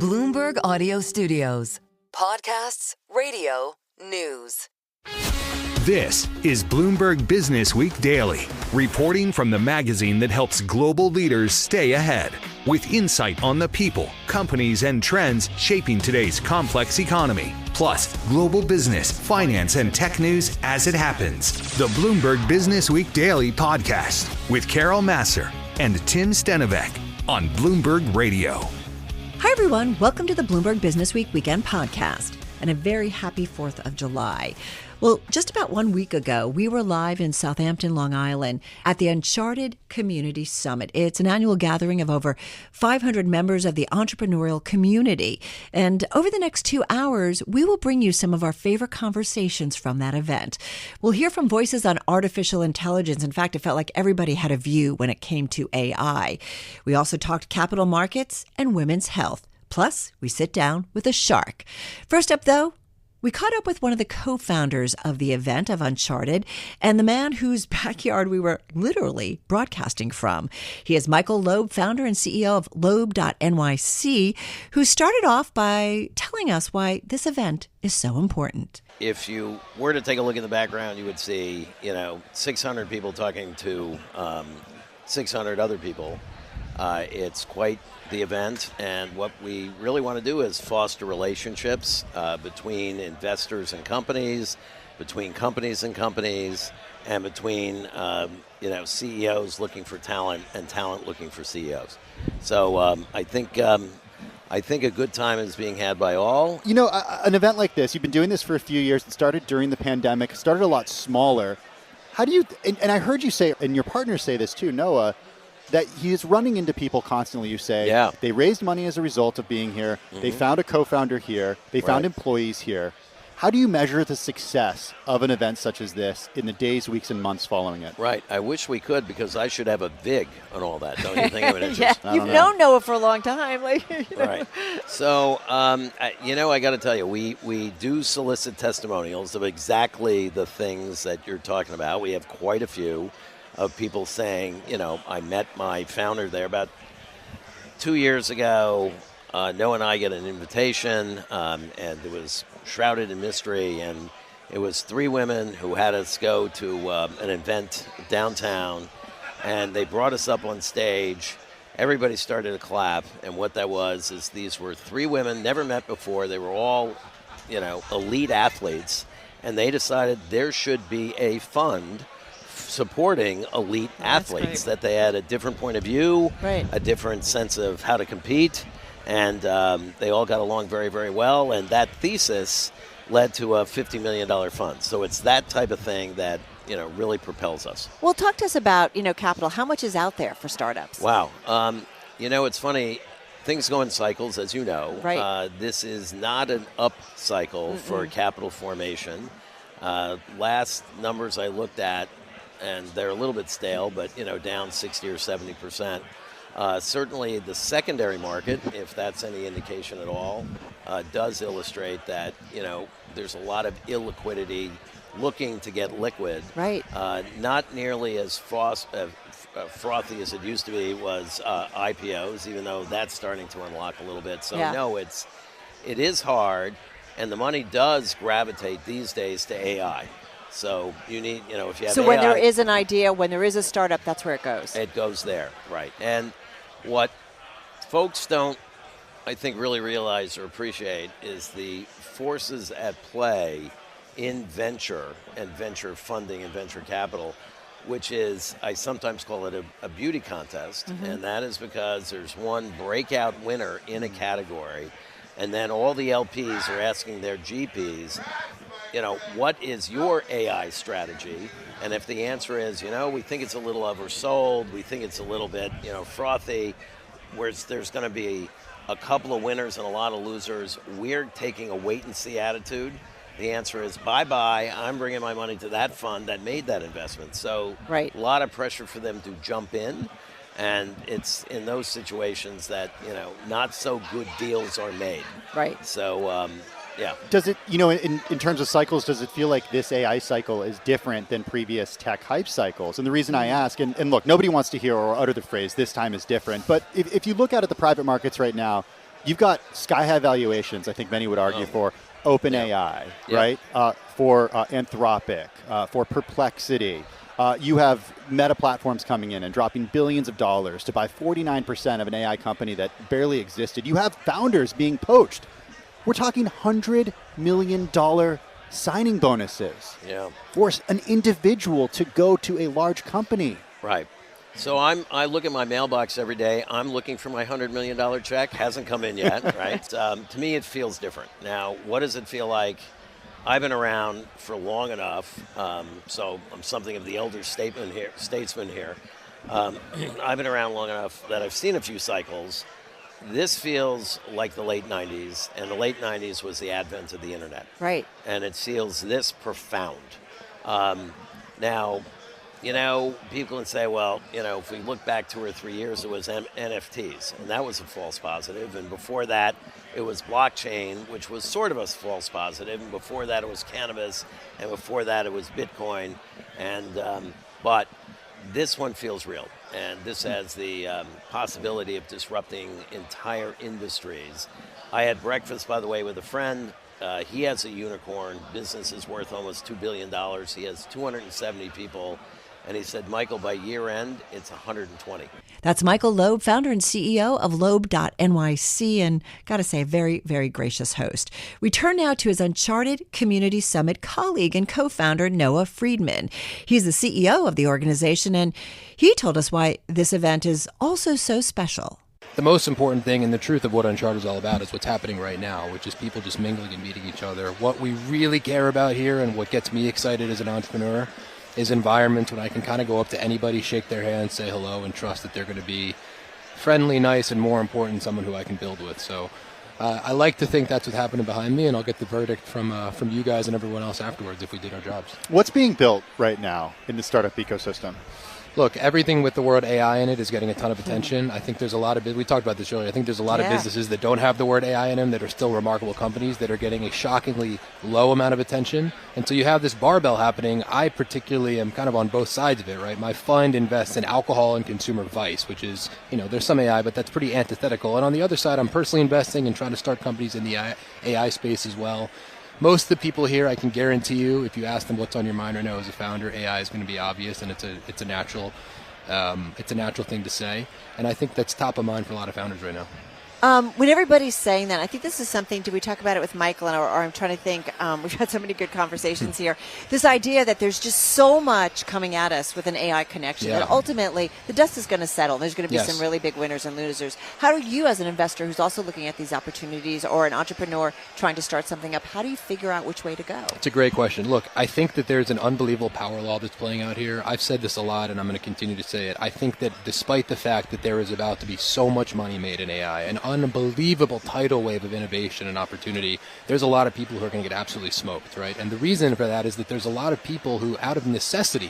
Bloomberg Audio Studios. Podcasts, radio, news. This is Bloomberg Businessweek Daily, reporting from the magazine that helps global leaders stay ahead, with insight on the people, companies, and trends shaping today's complex economy. Plus, global business, finance, and tech news as it happens. The Bloomberg Businessweek Daily podcast with Carol Massar and Tim Stenovec on Bloomberg Radio. Hi, everyone. Welcome to the Bloomberg Businessweek Weekend Podcast, and a very happy 4th of July. Well, just about 1 week ago, we were live in Southhampton, Long Island at the Uncharted Community Summit. It's an annual gathering of over 500 members of the entrepreneurial community. And over the next 2 hours, we will bring you some of our favorite conversations from that event. We'll hear from voices on artificial intelligence. In fact, it felt like everybody had a view when it came to AI. We also talked capital markets and women's health. Plus, we sit down with a shark. First up, though, we caught up with one of the co-founders of the event of Uncharted and the man whose backyard we were literally broadcasting from. He is Michael Loeb, founder and CEO of Loeb.nyc, who started off by telling us why this event is so important. If you were to take a look in the background, you would see, 600 people talking to 600 other people. It's quite the event, and what we really want to do is foster relationships between investors and companies, between companies and companies, and between CEOs looking for talent and talent looking for CEOs. So I think a good time is being had by all. An event like this, you've been doing this for a few years. It started during the pandemic. It started a lot smaller. How do you? And I heard you say, and your partners say this too, Noah, that he is running into people constantly. You say, yeah, they raised money as a result of being here. Mm-hmm. They found a co-founder here. They found employees here. How do you measure the success of an event such as this in the days, weeks, and months following it? Right. I wish we could, because I should have a VIG on all that. Don't you think? I mean, yeah, you've known Noah for a long time. Right. So, I got to tell you, we do solicit testimonials of exactly the things that you're talking about. We have quite a few of people saying, I met my founder there about 2 years ago. Noah and I get an invitation, and it was shrouded in mystery. And it was 3 women who had us go to an event downtown, and they brought us up on stage. Everybody started to clap, and what that was is these were 3 women, never met before. They were all, elite athletes, and they decided there should be a fund supporting elite athletes, that they had a different point of view, a different sense of how to compete, and they all got along very, very well, and that thesis led to a $50 million fund. So it's that type of thing that really propels us. Well, talk to us about capital. How much is out there for startups? Wow. It's funny. Things go in cycles, as you know. Right. This is not an up cycle for capital formation. Last numbers I looked at, and they're a little bit stale, but down 60 or 70%. Certainly the secondary market, if that's any indication at all, does illustrate that there's a lot of illiquidity looking to get liquid. Right. Not nearly as frothy as it used to be was IPOs, even though that's starting to unlock a little bit. So no, it is hard, and the money does gravitate these days to AI. So you need, if you have So AI, when there is an idea, when there is a startup, that's where it goes. It goes there, right. And what folks don't, I think, really realize or appreciate is the forces at play in venture and venture funding and venture capital, which is, I sometimes call it a beauty contest. And that is because there's one breakout winner in a category, and then all the LPs are asking their GPs, what is your AI strategy? And if the answer is, we think it's a little oversold, we think it's a little bit, frothy, where there's going to be a couple of winners and a lot of losers, we're taking a wait-and-see attitude. The answer is bye-bye, I'm bringing my money to that fund that made that investment. So a lot of pressure for them to jump in. And it's in those situations that, not so good deals are made. Right. So, yeah. Does it, in terms of cycles, does it feel like this AI cycle is different than previous tech hype cycles? And the reason I ask, and look, nobody wants to hear or utter the phrase, this time is different. But if you look out at the private markets right now, you've got sky-high valuations, I think many would argue, for OpenAI, right? For Anthropic, for Perplexity. You have Meta Platforms coming in and dropping billions of dollars to buy 49% of an AI company that barely existed. You have founders being poached. We're talking $100 million signing bonuses for an individual to go to a large company. Right. So I look at my mailbox every day. I'm looking for my $100 million check. Hasn't come in yet, right? To me, it feels different. Now, what does it feel like? I've been around for long enough, so I'm something of the elder statesman here. I've been around long enough that I've seen a few cycles. This feels like the late 90s, and the late 90s was the advent of the internet. Right. And it feels this profound. Now, people can say, well, if we look back 2 or 3 years, it was NFTs, and that was a false positive. And before that, it was blockchain, which was sort of a false positive. And before that, it was cannabis, and before that, it was Bitcoin. And but this one feels real, and this has the possibility of disrupting entire industries. I had breakfast, by the way, with a friend. He has a unicorn. Business is worth almost $2 billion. He has 270 people. And he said, Michael, by year end, it's 120. That's Michael Loeb, founder and CEO of Loeb.nyc, and got to say, a very, very gracious host. We turn now to his Uncharted Community Summit colleague and co-founder, Noah Friedman. He's the CEO of the organization, and he told us why this event is also so special. The most important thing and the truth of what Uncharted is all about is what's happening right now, which is people just mingling and meeting each other. What we really care about here and what gets me excited as an entrepreneur is environments when I can kind of go up to anybody, shake their hand, say hello, and trust that they're going to be friendly, nice, and more important, someone who I can build with. So I like to think that's what's happening behind me, and I'll get the verdict from you guys and everyone else afterwards if we did our jobs. What's being built right now in the startup ecosystem? Look, everything with the word AI in it is getting a ton of attention. I think there's a lot of, we talked about this earlier, I think there's a lot of businesses that don't have the word AI in them that are still remarkable companies that are getting a shockingly low amount of attention. And so you have this barbell happening. I particularly am kind of on both sides of it, right? My fund invests in alcohol and consumer vice, which is, there's some AI, but that's pretty antithetical. And on the other side, I'm personally investing and trying to start companies in the AI space as well. Most of the people here, I can guarantee you, if you ask them what's on your mind right now as a founder, AI is going to be obvious, and it's a natural thing to say. And I think that's top of mind for a lot of founders right now. When everybody's saying that, I think this is something, did we talk about it with Michael, or I'm trying to think, we've had so many good conversations here. This idea that there's just so much coming at us with an AI connection that ultimately the dust is going to settle. There's going to be some really big winners and losers. How do you, as an investor who's also looking at these opportunities, or an entrepreneur trying to start something up, how do you figure out which way to go? It's a great question. Look, I think that there's an unbelievable power law that's playing out here. I've said this a lot, and I'm going to continue to say it. I think that despite the fact that there is about to be so much money made in AI, and unbelievable tidal wave of innovation and opportunity, there's a lot of people who are going to get absolutely smoked, right? And the reason for that is that there's a lot of people who, out of necessity,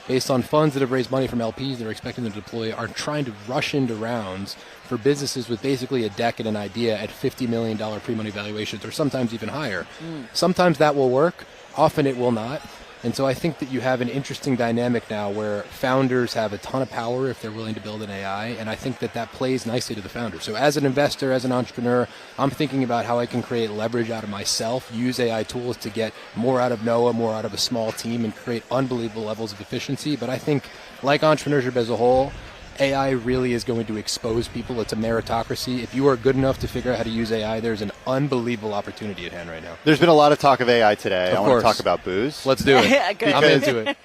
based on funds that have raised money from LPs that are expecting them to deploy, are trying to rush into rounds for businesses with basically a deck and an idea at $50 million pre-money valuations, or sometimes even higher. Sometimes that will work, often it will not. And so I think that you have an interesting dynamic now where founders have a ton of power if they're willing to build an AI, and I think that that plays nicely to the founder. So as an investor, as an entrepreneur, I'm thinking about how I can create leverage out of myself, use AI tools to get more out of Noah, more out of a small team, and create unbelievable levels of efficiency. But I think, like entrepreneurship as a whole, AI really is going to expose people. It's a meritocracy. If you are good enough to figure out how to use AI, there's an unbelievable opportunity at hand right now. There's been a lot of talk of AI today. I want to talk about booze. Let's do it. I'm into it.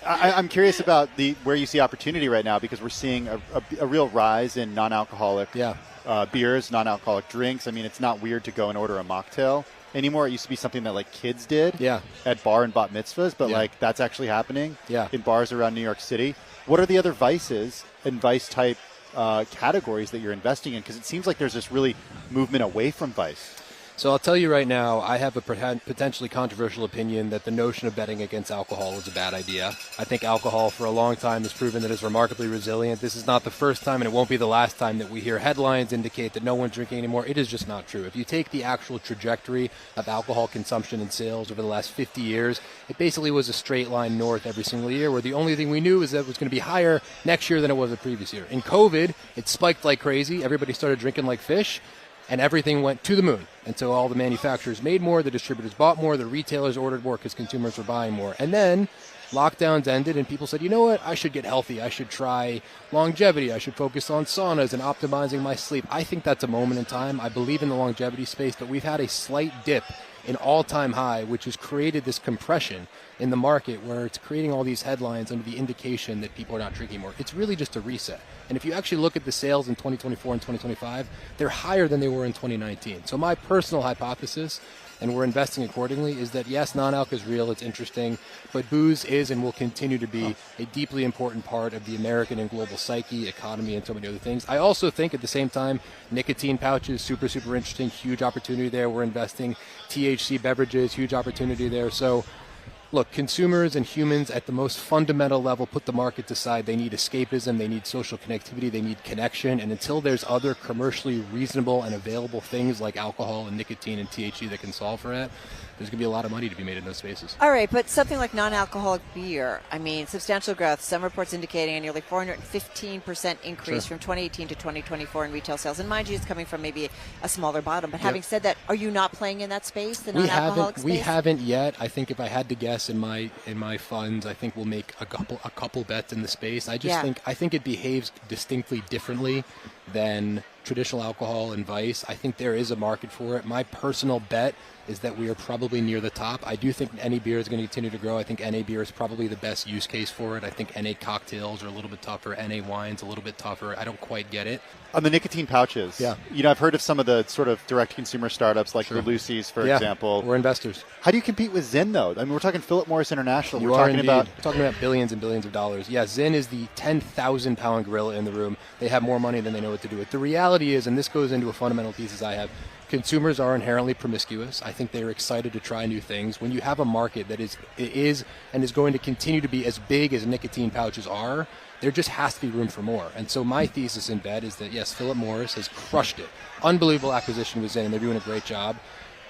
I'm curious about where you see opportunity right now, because we're seeing a real rise in non-alcoholic beers, non-alcoholic drinks. I mean, it's not weird to go and order a mocktail anymore. It used to be something that like kids did at bar and bat mitzvahs, but like that's actually happening in bars around New York City. What are the other vices and vice-type categories that you're investing in? Because it seems like there's this really movement away from vice. So I'll tell you right now, I have a potentially controversial opinion that the notion of betting against alcohol is a bad idea. I think alcohol for a long time has proven that it's remarkably resilient. This is not the first time, and it won't be the last time, that we hear headlines indicate that no one's drinking anymore. It is just not true. If you take the actual trajectory of alcohol consumption and sales over the last 50 years, it basically was a straight line north every single year, where the only thing we knew is that it was going to be higher next year than it was the previous year. In COVID, it spiked like crazy. Everybody started drinking like fish. and everything went to the moon. And so all the manufacturers made more, the distributors bought more, the retailers ordered more because consumers were buying more. And then lockdowns ended and people said, you know what, I should get healthy. I should try longevity. I should focus on saunas and optimizing my sleep. I think that's a moment in time. I believe in the longevity space, but we've had a slight dip in all-time high, which has created this compression in the market where it's creating all these headlines under the indication that people are not drinking more. It's really just a reset. And if you actually look at the sales in 2024 and 2025, they're higher than they were in 2019. So my personal hypothesis, and we're investing accordingly, is that yes, non-alc is real, it's interesting, but booze is and will continue to be a deeply important part of the American and global psyche, economy, and so many other things. I also think at the same time, nicotine pouches, super interesting, huge opportunity there. We're investing. THC beverages, huge opportunity there. So look, consumers and humans at the most fundamental level put the market aside. They need escapism, they need social connectivity, they need connection, and until there's other commercially reasonable and available things like alcohol and nicotine and THC that can solve for that, there's going to be a lot of money to be made in those spaces. All right, but something like non-alcoholic beer, I mean, substantial growth. Some reports indicating a nearly 415% increase from 2018 to 2024 in retail sales. And mind you, it's coming from maybe a smaller bottom. But having said that, are you not playing in that space, the non-alcoholic space? We haven't yet. I think if I had to guess in my funds, I think we'll make a couple bets in the space. I think it behaves distinctly differently than traditional alcohol and vice. I think there is a market for it. My personal bet is that we are probably near the top. I do think NA beer is going to continue to grow. I think NA beer is probably the best use case for it. I think NA cocktails are a little bit tougher. NA wine's a little bit tougher. I don't quite get it. On the nicotine pouches, I've heard of some of the sort of direct-to-consumer startups like the Lucy's, for example. We're investors. How do you compete with Zyn, though? I mean, we're talking Philip Morris International. We're talking about billions and billions of dollars. Yeah, Zyn is the 10,000-pound gorilla in the room. They have more money than they know what to do with. The reality is, and this goes into a fundamental thesis I have, consumers are inherently promiscuous. I think they're excited to try new things. When you have a market that is and is going to continue to be as big as nicotine pouches are, there just has to be room for more. And so my thesis in bet is that, yes, Philip Morris has crushed it. Unbelievable acquisition with Zyn, and they're doing a great job.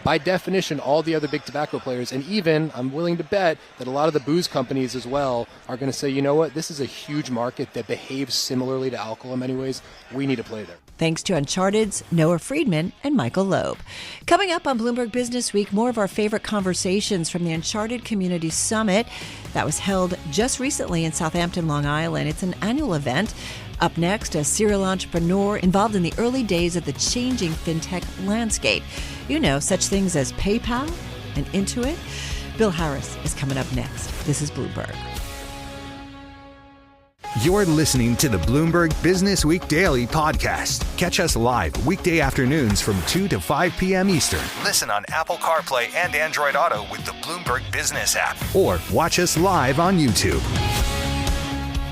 By definition, all the other big tobacco players, and even I'm willing to bet that a lot of the booze companies as well, are going to say, you know what, this is a huge market that behaves similarly to alcohol in many ways. We need to play there. Thanks to Uncharted's Noah Friedman and Michael Loeb. Coming up on Bloomberg Business Week, more of our favorite conversations from the Uncharted Community Summit that was held just recently in Southampton, Long Island. It's an annual event. Up next, a serial entrepreneur involved in the early days of the changing fintech landscape. You know, such things as PayPal and Intuit. Bill Harris is coming up next. This is Bloomberg. You're listening to the Bloomberg Business Week Daily podcast. Catch us live weekday afternoons from 2 to 5 p.m. Eastern. Listen on Apple CarPlay and Android Auto with the Bloomberg Business App. Or watch us live on YouTube.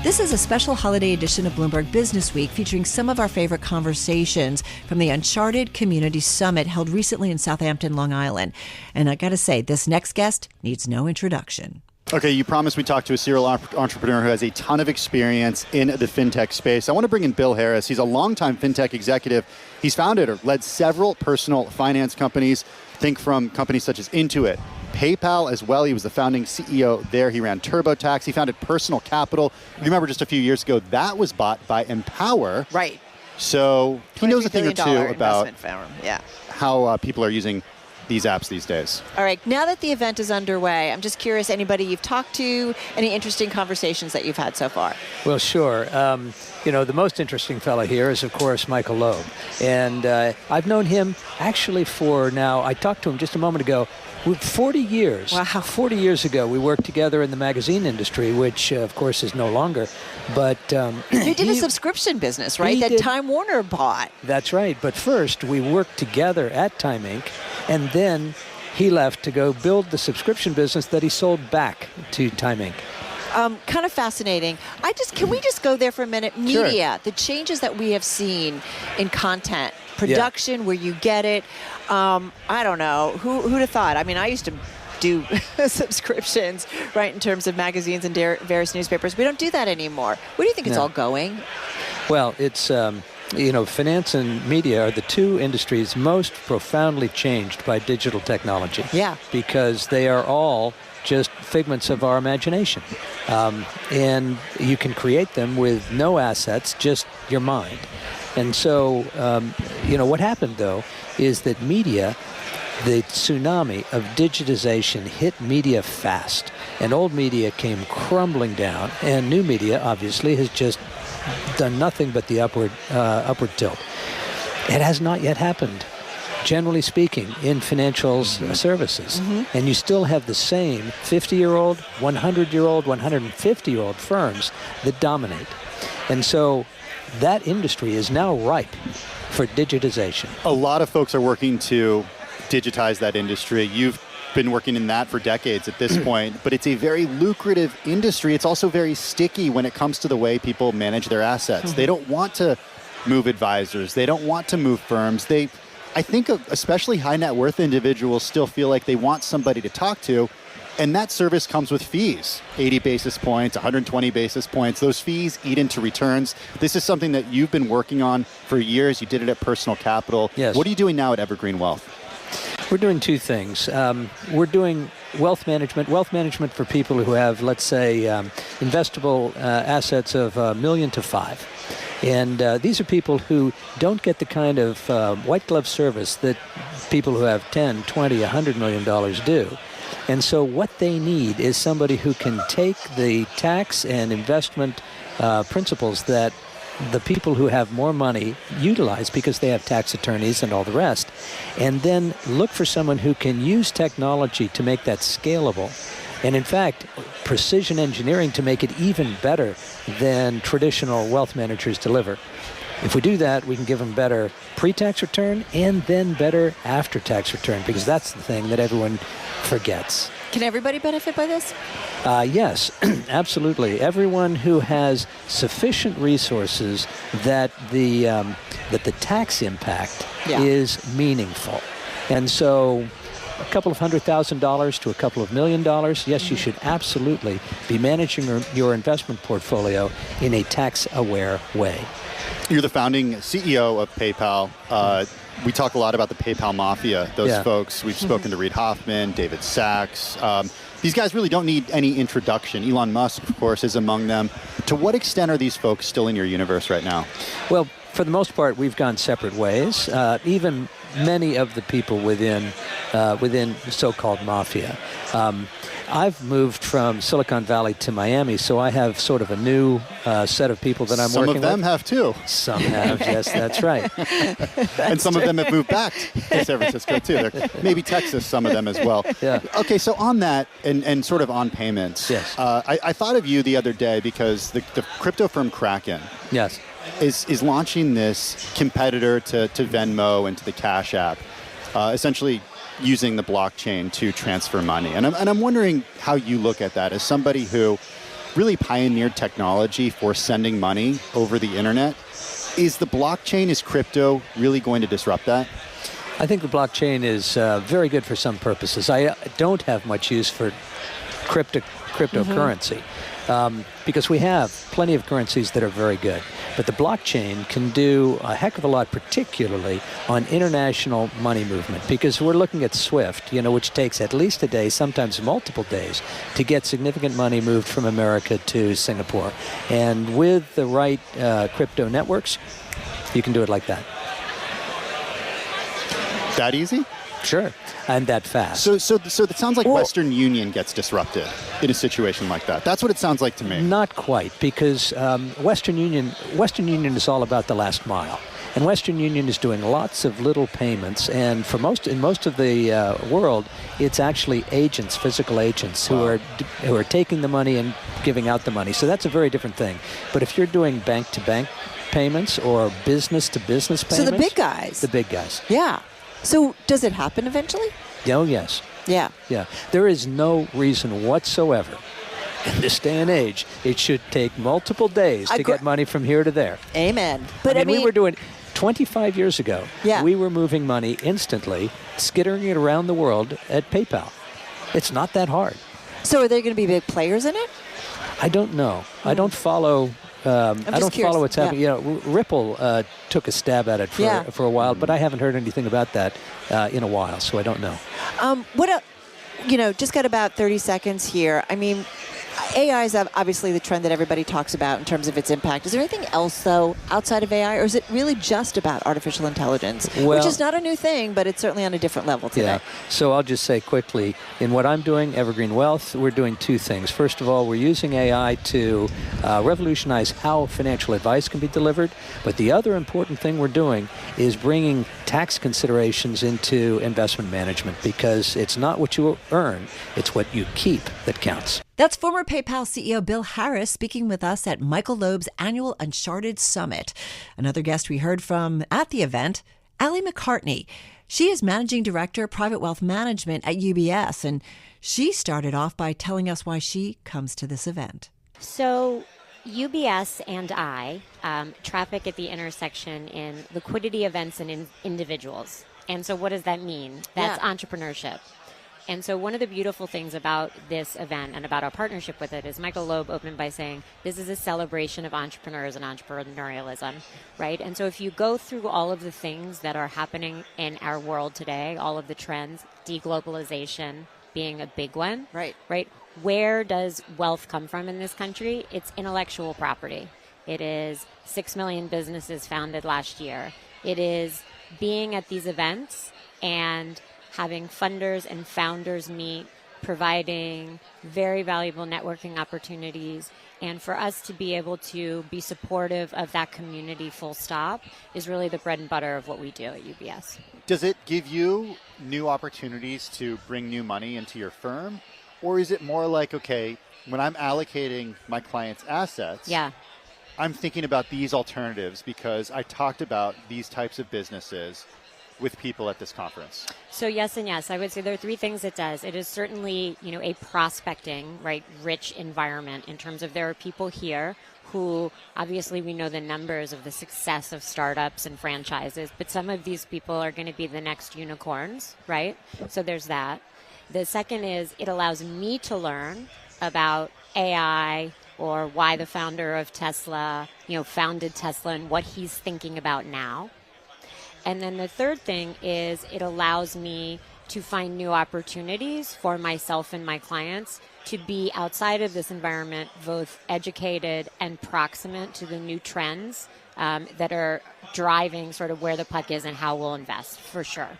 This is a special holiday edition of Bloomberg Business Week featuring some of our favorite conversations from the Uncharted Community Summit held recently in Southampton, Long Island. And I got to say, this next guest needs no introduction. Okay, you promised we talk to a serial entrepreneur who has a ton of experience in the fintech space. I want to bring in Bill Harris. He's a longtime fintech executive. He's founded or led several personal finance companies. Think from companies such as Intuit, PayPal as well. He was the founding CEO there. He ran TurboTax. He founded Personal Capital. You remember just a few years ago, that was bought by Empower. Right. So he knows a thing or two about how people are using these apps these days. All right. Now that the event is underway, I'm just curious, anybody you've talked to, any interesting conversations that you've had so far? Well, sure. The most interesting fellow here is, of course, Michael Loeb. And I've known him actually for now, I talked to him just a moment ago, 40 years. Wow. 40 years ago, we worked together in the magazine industry, which, of course, is no longer. But you did a subscription business, right? That Time Warner bought. That's right. But first, we worked together at Time Inc., and then he left to go build the subscription business that he sold back to Time Inc. Kind of fascinating. Can we just go there for a minute? Media, Sure. The changes that we have seen in content, production, where you get it. I don't know. Who'd have thought? I mean, I used to do subscriptions, right, in terms of magazines and various newspapers. We don't do that anymore. Where do you think it's all going? Well, it's... finance and media are the two industries most profoundly changed by digital technology. Yeah. Because they are all just figments of our imagination. And you can create them with no assets, just your mind. And so, what happened, though, is that media, the tsunami of digitization hit media fast, and old media came crumbling down, and new media, obviously, has just done nothing but the upward tilt. It has not yet happened, generally speaking, in financial services. And you still have the same 50-year-old, 100-year-old, 150-year-old firms that dominate. And so that industry is now ripe for digitization. A lot of folks are working to digitize that industry. You've been working in that for decades at this point, but it's a very lucrative industry. It's also very sticky when it comes to the way people manage their assets. They don't want to move advisors. They don't want to move firms. I think especially high net worth individuals still feel like they want somebody to talk to, and that service comes with fees, 80 basis points, 120 basis points. Those fees eat into returns. This is something that you've been working on for years. You did it at Personal Capital. Yes. What are you doing now at Evergreen Wealth? We're doing two things. We're doing wealth management for people who have, let's say, investable assets of $1 million to $5 million. And these are people who don't get the kind of white glove service that people who have $10, $20, $100 million do. And so what they need is somebody who can take the tax and investment principles that the people who have more money utilize because they have tax attorneys and all the rest, and then look for someone who can use technology to make that scalable. And in fact, precision engineering to make it even better than traditional wealth managers deliver. If we do that, we can give them better pre-tax return and then better after-tax return, because that's the thing that everyone forgets. Can everybody benefit by this? Yes, absolutely. Everyone who has sufficient resources that the tax impact is meaningful. And so a couple of $100,000 to a couple of $1 million, yes, you should absolutely be managing your investment portfolio in a tax-aware way. You're the founding CEO of PayPal. We talk a lot about the PayPal mafia, those folks. We've spoken to Reid Hoffman, David Sachs. These guys really don't need any introduction. Elon Musk, of course, is among them. To what extent are these folks still in your universe right now? Well, for the most part, we've gone separate ways. Even many of the people within so-called mafia. I've moved from Silicon Valley to Miami, so I have sort of a new set of people that I'm working with. Some of them have too. Some have, yes, that's right. And some of them have moved back to San Francisco too. Maybe Texas, some of them as well. Yeah. Okay, so on that and sort of on payments, yes. I thought of you the other day because the crypto firm Kraken yes. is launching this competitor to Venmo and to the Cash App, essentially using the blockchain to transfer money. And I'm wondering how you look at that as somebody who really pioneered technology for sending money over the internet. Is the blockchain, is crypto really going to disrupt that? I think the blockchain is very good for some purposes. I don't have much use for cryptocurrency because we have plenty of currencies that are very good. But the blockchain can do a heck of a lot, particularly on international money movement, because we're looking at SWIFT, which takes at least a day, sometimes multiple days, to get significant money moved from America to Singapore. And with the right crypto networks, you can do it like that. That easy? Sure, and that fast. So it sounds like Western Union gets disrupted in a situation like that. That's what it sounds like to me. Not quite, because Western Union is all about the last mile, and Western Union is doing lots of little payments. And in most of the world, it's actually agents, physical agents, who are taking the money and giving out the money. So that's a very different thing. But if you're doing bank-to-bank payments or business-to-business payments, so the big guys. The big guys. Yeah. So does it happen eventually? Oh, yes. Yeah. Yeah. There is no reason whatsoever in this day and age it should take multiple days to get money from here to there. Amen. But I mean, we were doing 25 years ago. Yeah. We were moving money instantly, skittering it around the world at PayPal. It's not that hard. So are there going to be big players in it? I don't know. I don't follow. I don't follow what's happening. Yeah. Ripple took a stab at it for a while, but I haven't heard anything about that in a while, so I don't know. Just got about 30 seconds here. I mean, AI is obviously the trend that everybody talks about in terms of its impact. Is there anything else, though, outside of AI, or is it really just about artificial intelligence, which is not a new thing, but it's certainly on a different level today? Yeah. So I'll just say quickly, in what I'm doing, Evergreen Wealth, we're doing two things. First of all, we're using AI to revolutionize how financial advice can be delivered. But the other important thing we're doing is bringing tax considerations into investment management, because it's not what you earn, it's what you keep that counts. That's former PayPal CEO Bill Harris speaking with us at Michael Loeb's annual Uncharted Summit. Another guest we heard from at the event, Allie McCartney. She is Managing Director, Private Wealth Management at UBS, and she started off by telling us why she comes to this event. So UBS and I traffic at the intersection in liquidity events and in individuals. And so what does that mean? That's entrepreneurship. And so one of the beautiful things about this event and about our partnership with it is Michael Loeb opened by saying, this is a celebration of entrepreneurs and entrepreneurialism, right? And so if you go through all of the things that are happening in our world today, all of the trends, deglobalization being a big one, right? Where does wealth come from in this country? It's intellectual property. It is 6 million businesses founded last year. It is being at these events and having funders and founders meet, providing very valuable networking opportunities. And for us to be able to be supportive of that community full stop is really the bread and butter of what we do at UBS. Does it give you new opportunities to bring new money into your firm? Or is it more like, okay, when I'm allocating my clients' assets, I'm thinking about these alternatives because I talked about these types of businesses with people at this conference? So yes and yes. I would say there are three things it does. It is certainly, a prospecting, rich environment in terms of there are people here who, obviously we know the numbers of the success of startups and franchises, but some of these people are going to be the next unicorns, right? So there's that. The second is it allows me to learn about AI or why the founder of Tesla, founded Tesla and what he's thinking about now. And then the third thing is it allows me to find new opportunities for myself and my clients to be outside of this environment, both educated and proximate to the new trends that are driving sort of where the puck is and how we'll invest, for sure.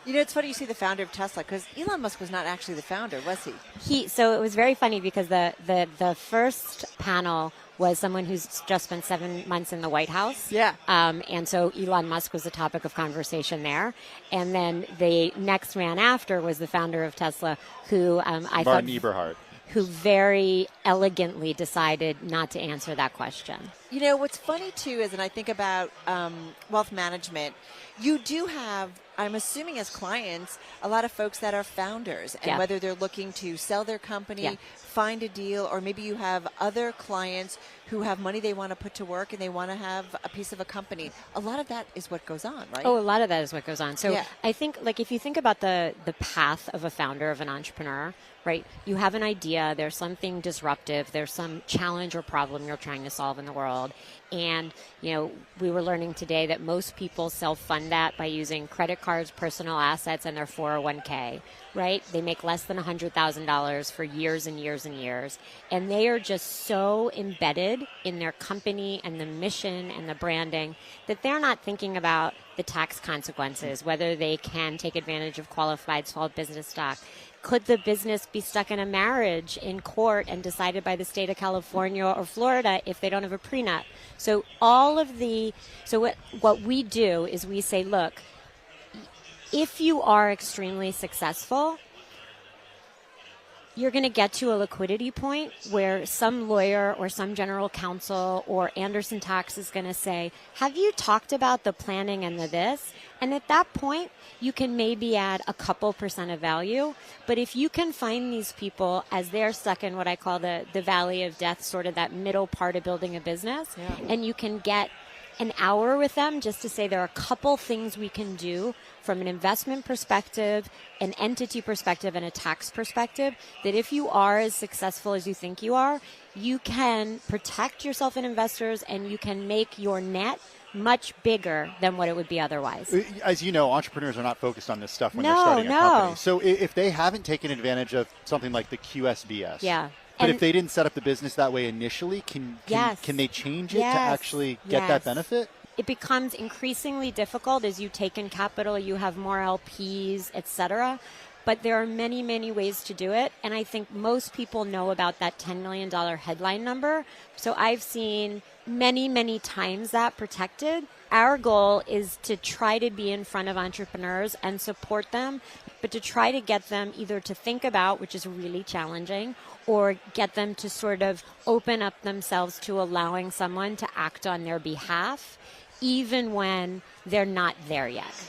It's funny you see the founder of Tesla, because Elon Musk was not actually the founder, was he? So it was very funny because the first panel was someone who's just spent 7 months in the White House. Yeah. And so Elon Musk was the topic of conversation there. And then the next man after was the founder of Tesla, who Martin Eberhard, who very elegantly decided not to answer that question. What's funny, too, is, and I think about wealth management, you do have, I'm assuming as clients, a lot of folks that are founders, and whether they're looking to sell their company, find a deal, or maybe you have other clients who have money they want to put to work and they want to have a piece of a company. A lot of that is what goes on, right? Oh, a lot of that is what goes on. So I think, if you think about the path of a founder, of an entrepreneur, right? You have an idea, there's something disruptive, there's some challenge or problem you're trying to solve in the world. And, we were learning today that most people self-fund that by using credit cards, personal assets, and their 401k, right? They make less than $100,000 for years and years and years. And they are just so embedded in their company and the mission and the branding that they're not thinking about the tax consequences, whether they can take advantage of qualified small business stock. Could the business be stuck in a marriage in court and decided by the state of California or Florida if they don't have a prenup? So what we do is we say, look, if you are extremely successful, you're going to get to a liquidity point where some lawyer or some general counsel or Anderson Tax is going to say, have you talked about the planning and the this? And at that point, you can maybe add a couple % of value. But if you can find these people as they're stuck in what I call the valley of death, sort of that middle part of building a business, and you can get an hour with them just to say there are a couple things we can do from an investment perspective, an entity perspective, and a tax perspective, that if you are as successful as you think you are, you can protect yourself and investors, and you can make your net much bigger than what it would be otherwise. As you know, entrepreneurs are not focused on this stuff when they're starting a company. So if they haven't taken advantage of something like the QSBS, But if they didn't set up the business that way initially, can they change it to actually get that benefit? It becomes increasingly difficult as you take in capital, you have more LPs, et cetera. But there are many, many ways to do it. And I think most people know about that $10 million headline number. So I've seen many, many times that protected. Our goal is to try to be in front of entrepreneurs and support them, but to try to get them either to think about, which is really challenging, or get them to sort of open up themselves to allowing someone to act on their behalf, even when they're not there yet.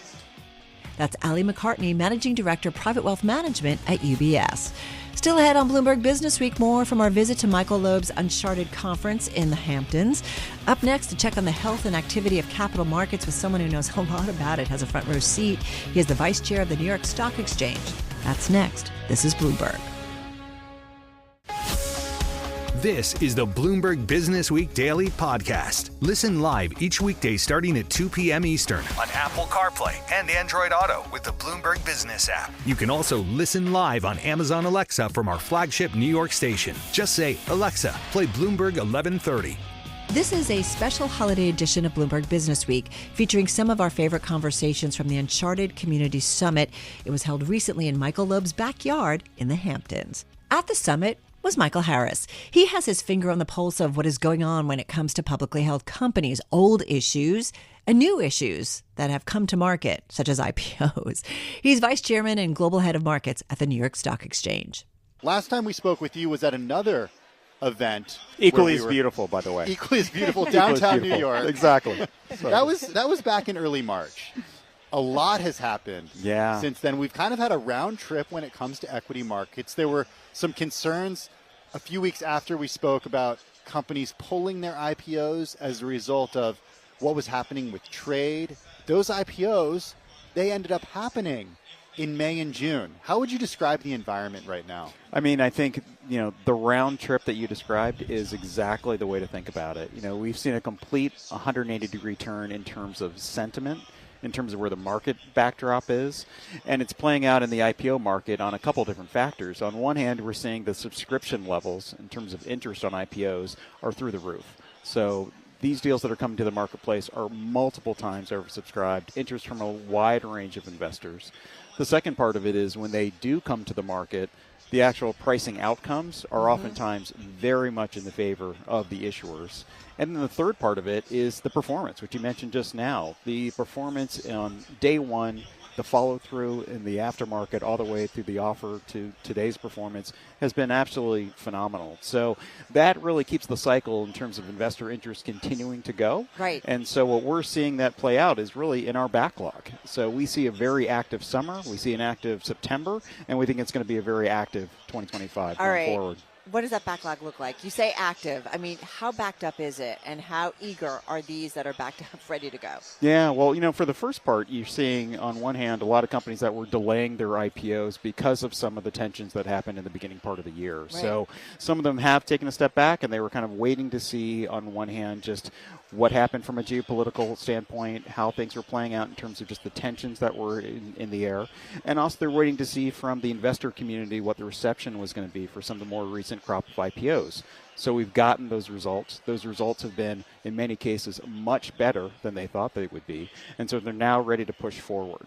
That's Ali McCartney, Managing Director, Private Wealth Management at UBS. Still ahead on Bloomberg Business Week, more from our visit to Michael Loeb's Uncharted Conference in the Hamptons. Up next, to check on the health and activity of capital markets with someone who knows a lot about it, has a front row seat. He is the Vice Chair of the New York Stock Exchange. That's next. This is Bloomberg. This is the Bloomberg Business Week Daily Podcast. Listen live each weekday starting at 2 p.m. Eastern on Apple CarPlay and Android Auto with the Bloomberg Business App. You can also listen live on Amazon Alexa from our flagship New York station. Just say, Alexa, play Bloomberg 1130. This is a special holiday edition of Bloomberg Business Week, featuring some of our favorite conversations from the Uncharted Community Summit. It was held recently in Michael Loeb's backyard in the Hamptons. At the summit was Michael Harris. He has his finger on the pulse of what is going on when it comes to publicly held companies, old issues and new issues that have come to market, such as IPOs. He's Vice Chairman and Global Head of Markets at the New York Stock Exchange. Last time we spoke with you was at another event. Equally as beautiful, by the way. Equally as beautiful, downtown New York. Exactly. So. That was back in early March. A lot has happened since then. We've kind of had a round trip when it comes to equity markets. There were some concerns a few weeks after we spoke about companies pulling their IPOs as a result of what was happening with trade. Those IPOs, they ended up happening in May and June. How would you describe the environment right now? I mean, I think, the round trip that you described is exactly the way to think about it. We've seen a complete 180-degree turn in terms of sentiment, in terms of where the market backdrop is. And it's playing out in the IPO market on a couple different factors. On one hand, we're seeing the subscription levels in terms of interest on IPOs are through the roof. So these deals that are coming to the marketplace are multiple times oversubscribed, interest from a wide range of investors. The second part of it is when they do come to the market, the actual pricing outcomes are oftentimes very much in the favor of the issuers. And then the third part of it is the performance, which you mentioned just now. The performance on day one, the follow-through in the aftermarket, all the way through the offer to today's performance has been absolutely phenomenal. So that really keeps the cycle in terms of investor interest continuing to go. Right. And so what we're seeing that play out is really in our backlog. So we see a very active summer, we see an active September, and we think it's going to be a very active 2025 going forward. What does that backlog look like? You say active. I mean, how backed up is it, and how eager are these that are backed up, ready to go? Yeah, well, for the first part, you're seeing, on one hand, a lot of companies that were delaying their IPOs because of some of the tensions that happened in the beginning part of the year. Right. So some of them have taken a step back, and they were kind of waiting to see, on one hand, just what happened from a geopolitical standpoint, how things were playing out in terms of just the tensions that were in the air. And also they're waiting to see from the investor community what the reception was going to be for some of the more recent crop of IPOs. So we've gotten those results. Those results have been, in many cases, much better than they thought they would be. And so they're now ready to push forward.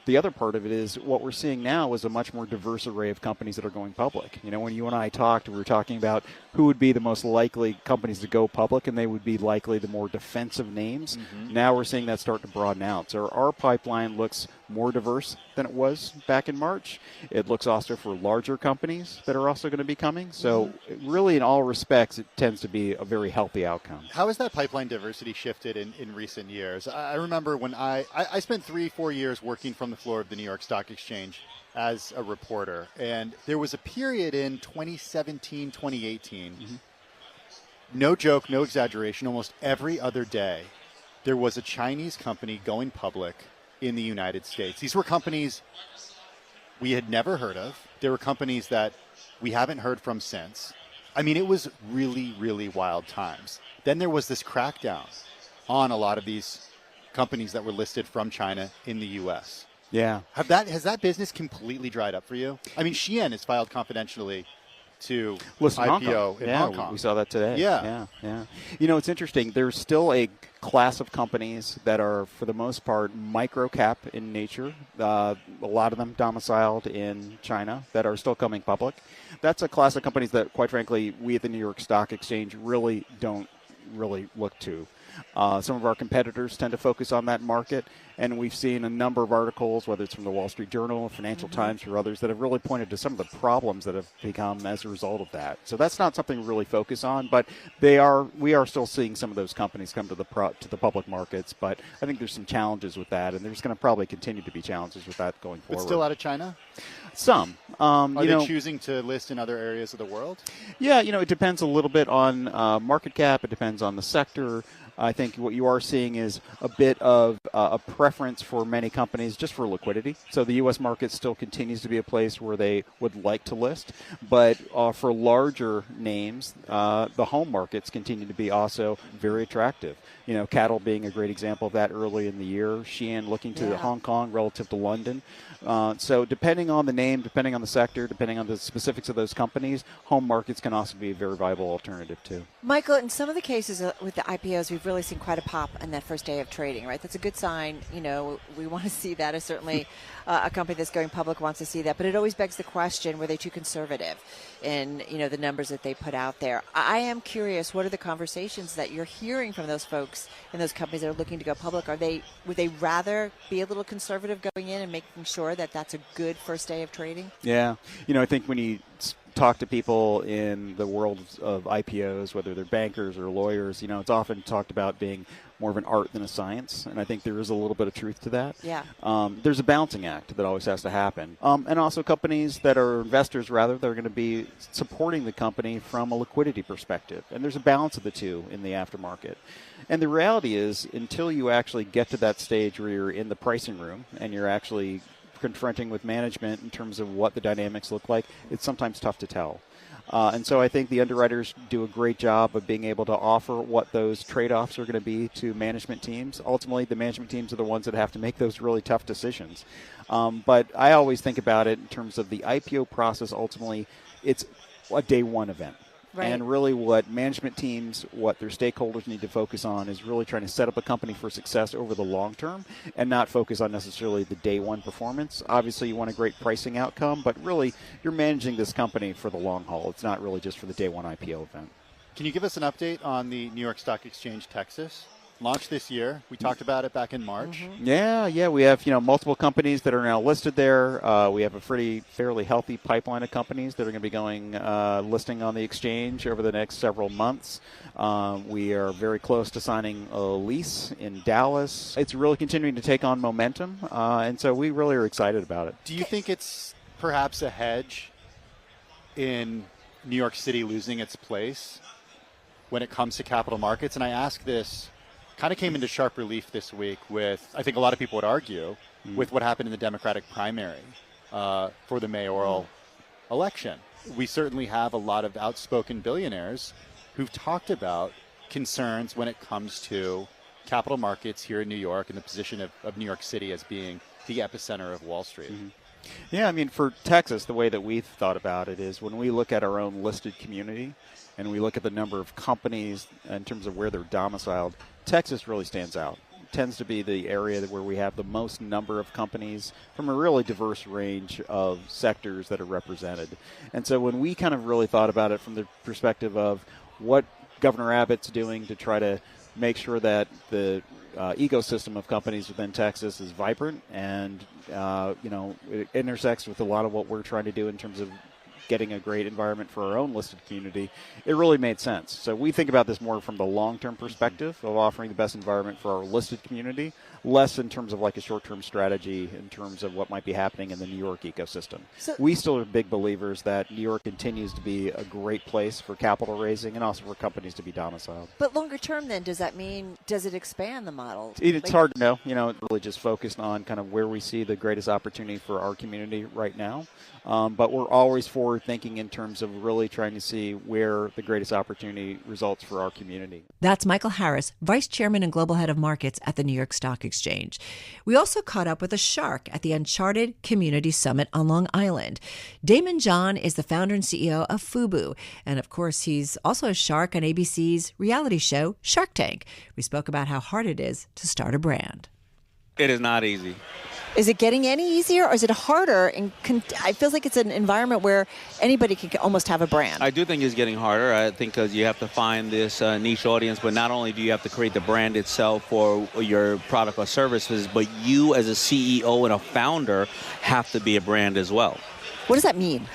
The other part of it is what we're seeing now is a much more diverse array of companies that are going public. When you and I talked, we were talking about who would be the most likely companies to go public, and they would be likely the more defensive names. Now we're seeing that start to broaden out. So our pipeline looks more diverse than it was back in March. It looks also for larger companies that are also going to be coming. So really, in all respects, it tends to be a very healthy outcome. How has that pipeline diversity shifted in recent years? I remember when I spent 3-4 years working from the floor of the New York Stock Exchange as a reporter. And there was a period in 2017, 2018, no joke, no exaggeration, almost every other day, there was a Chinese company going public in the United States. These were companies we had never heard of. There were companies that we haven't heard from since. I mean, it was really, really wild times. Then there was this crackdown on a lot of these companies that were listed from China in the U.S. Yeah. Has that business completely dried up for you? I mean, Shein is filed confidentially to List in Hong IPO Kong. in Hong Kong. We saw that today. Yeah. You know, it's interesting. There's still a class of companies that are, for the most part, micro-cap in nature. A lot of them domiciled in China that are still coming public. That's a class of companies that, quite frankly, we at the New York Stock Exchange really don't look to. Some of our competitors tend to focus on that market, and we've seen a number of articles, whether it's from the Wall Street Journal, Financial Times, or others, that have really pointed to some of the problems that have become as a result of that. So that's not something we really focus on, but we are still seeing some of those companies come to the public markets. But I think there's some challenges with that, and there's going to probably continue to be challenges with that going forward. But still out of China? Some. Are they choosing to list in other areas of the world? Yeah, it depends a little bit on market cap. It depends on the sector. I think what you are seeing is a bit of a preference for many companies just for liquidity. So the U.S. market still continues to be a place where they would like to list. But for larger names, the home markets continue to be also very attractive. Cattle being a great example of that early in the year. Shein looking to Hong Kong relative to London. So depending on the name, depending on the sector, depending on the specifics of those companies, home markets can also be a very viable alternative too. Michael, in some of the cases with the IPOs, we've really seen quite a pop on that first day of trading, right? That's a good sign. We want to see that. As certainly a company that's going public wants to see that. But it always begs the question, were they too conservative in, the numbers that they put out there? I am curious, what are the conversations that you're hearing from those folks in those companies that are looking to go public? Would they rather be a little conservative going in and making sure that that's a good first day of trading? Yeah. I think when you talk to people in the world of IPOs, whether they're bankers or lawyers, it's often talked about being more of an art than a science, and I think there is a little bit of truth to that. Yeah. There's a balancing act that always has to happen. And also companies that are investors, rather, they're going to be supporting the company from a liquidity perspective. And there's a balance of the two in the aftermarket. And the reality is, until you actually get to that stage where you're in the pricing room and you're actually confronting with management in terms of what the dynamics look like, it's sometimes tough to tell. And so I think the underwriters do a great job of being able to offer what those trade-offs are going to be to management teams. Ultimately, the management teams are the ones that have to make those really tough decisions. But I always think about it in terms of the IPO process. Ultimately, it's a day one event. Right. And really what management teams, what their stakeholders need to focus on is really trying to set up a company for success over the long term and not focus on necessarily the day one performance. Obviously, you want a great pricing outcome, but really you're managing this company for the long haul. It's not really just for the day one IPO event. Can you give us an update on the New York Stock Exchange Texas? Launched this year. We talked about it back in March. Mm-hmm. Yeah. We have multiple companies that are now listed there. We have a fairly healthy pipeline of companies that are going to be going listing on the exchange over the next several months. We are very close to signing a lease in Dallas. It's really continuing to take on momentum, and so we really are excited about it. Do you think it's perhaps a hedge in New York City losing its place when it comes to capital markets? And I ask this, kind of came into sharp relief this week with, I think a lot of people would argue, with what happened in the Democratic primary for the mayoral election. We certainly have a lot of outspoken billionaires who've talked about concerns when it comes to capital markets here in New York and the position of New York City as being the epicenter of Wall Street. Mm-hmm. Yeah, I mean, for Texas, the way that we've thought about it is when we look at our own listed community and we look at the number of companies in terms of where they're domiciled, Texas really stands out. It tends to be the area where we have the most number of companies from a really diverse range of sectors that are represented. And so when we kind of really thought about it from the perspective of what Governor Abbott's doing to try to make sure that the ecosystem of companies within Texas is vibrant and, it intersects with a lot of what we're trying to do in terms of getting a great environment for our own listed community, it really made sense. So we think about this more from the long-term perspective of offering the best environment for our listed community, less in terms of like a short-term strategy in terms of what might be happening in the New York ecosystem. So we still are big believers that New York continues to be a great place for capital raising and also for companies to be domiciled. But longer term then, does it expand the model? It's hard to know. It's really just focused on kind of where we see the greatest opportunity for our community right now. But we're always for forward thinking in terms of really trying to see where the greatest opportunity results for our community. That's Michael Harris, Vice Chairman and Global Head of Markets at the New York Stock Exchange. We also caught up with a shark at the Uncharted Community Summit on Long Island. Damon John is the founder and CEO of FUBU. And of course, he's also a shark on ABC's reality show, Shark Tank. We spoke about how hard it is to start a brand. It is not easy. Is it getting any easier, or is it harder? And I feel like it's an environment where anybody can almost have a brand. I do think it's getting harder. I think because you have to find this niche audience, but not only do you have to create the brand itself for your product or services, but you as a CEO and a founder have to be a brand as well. What does that mean?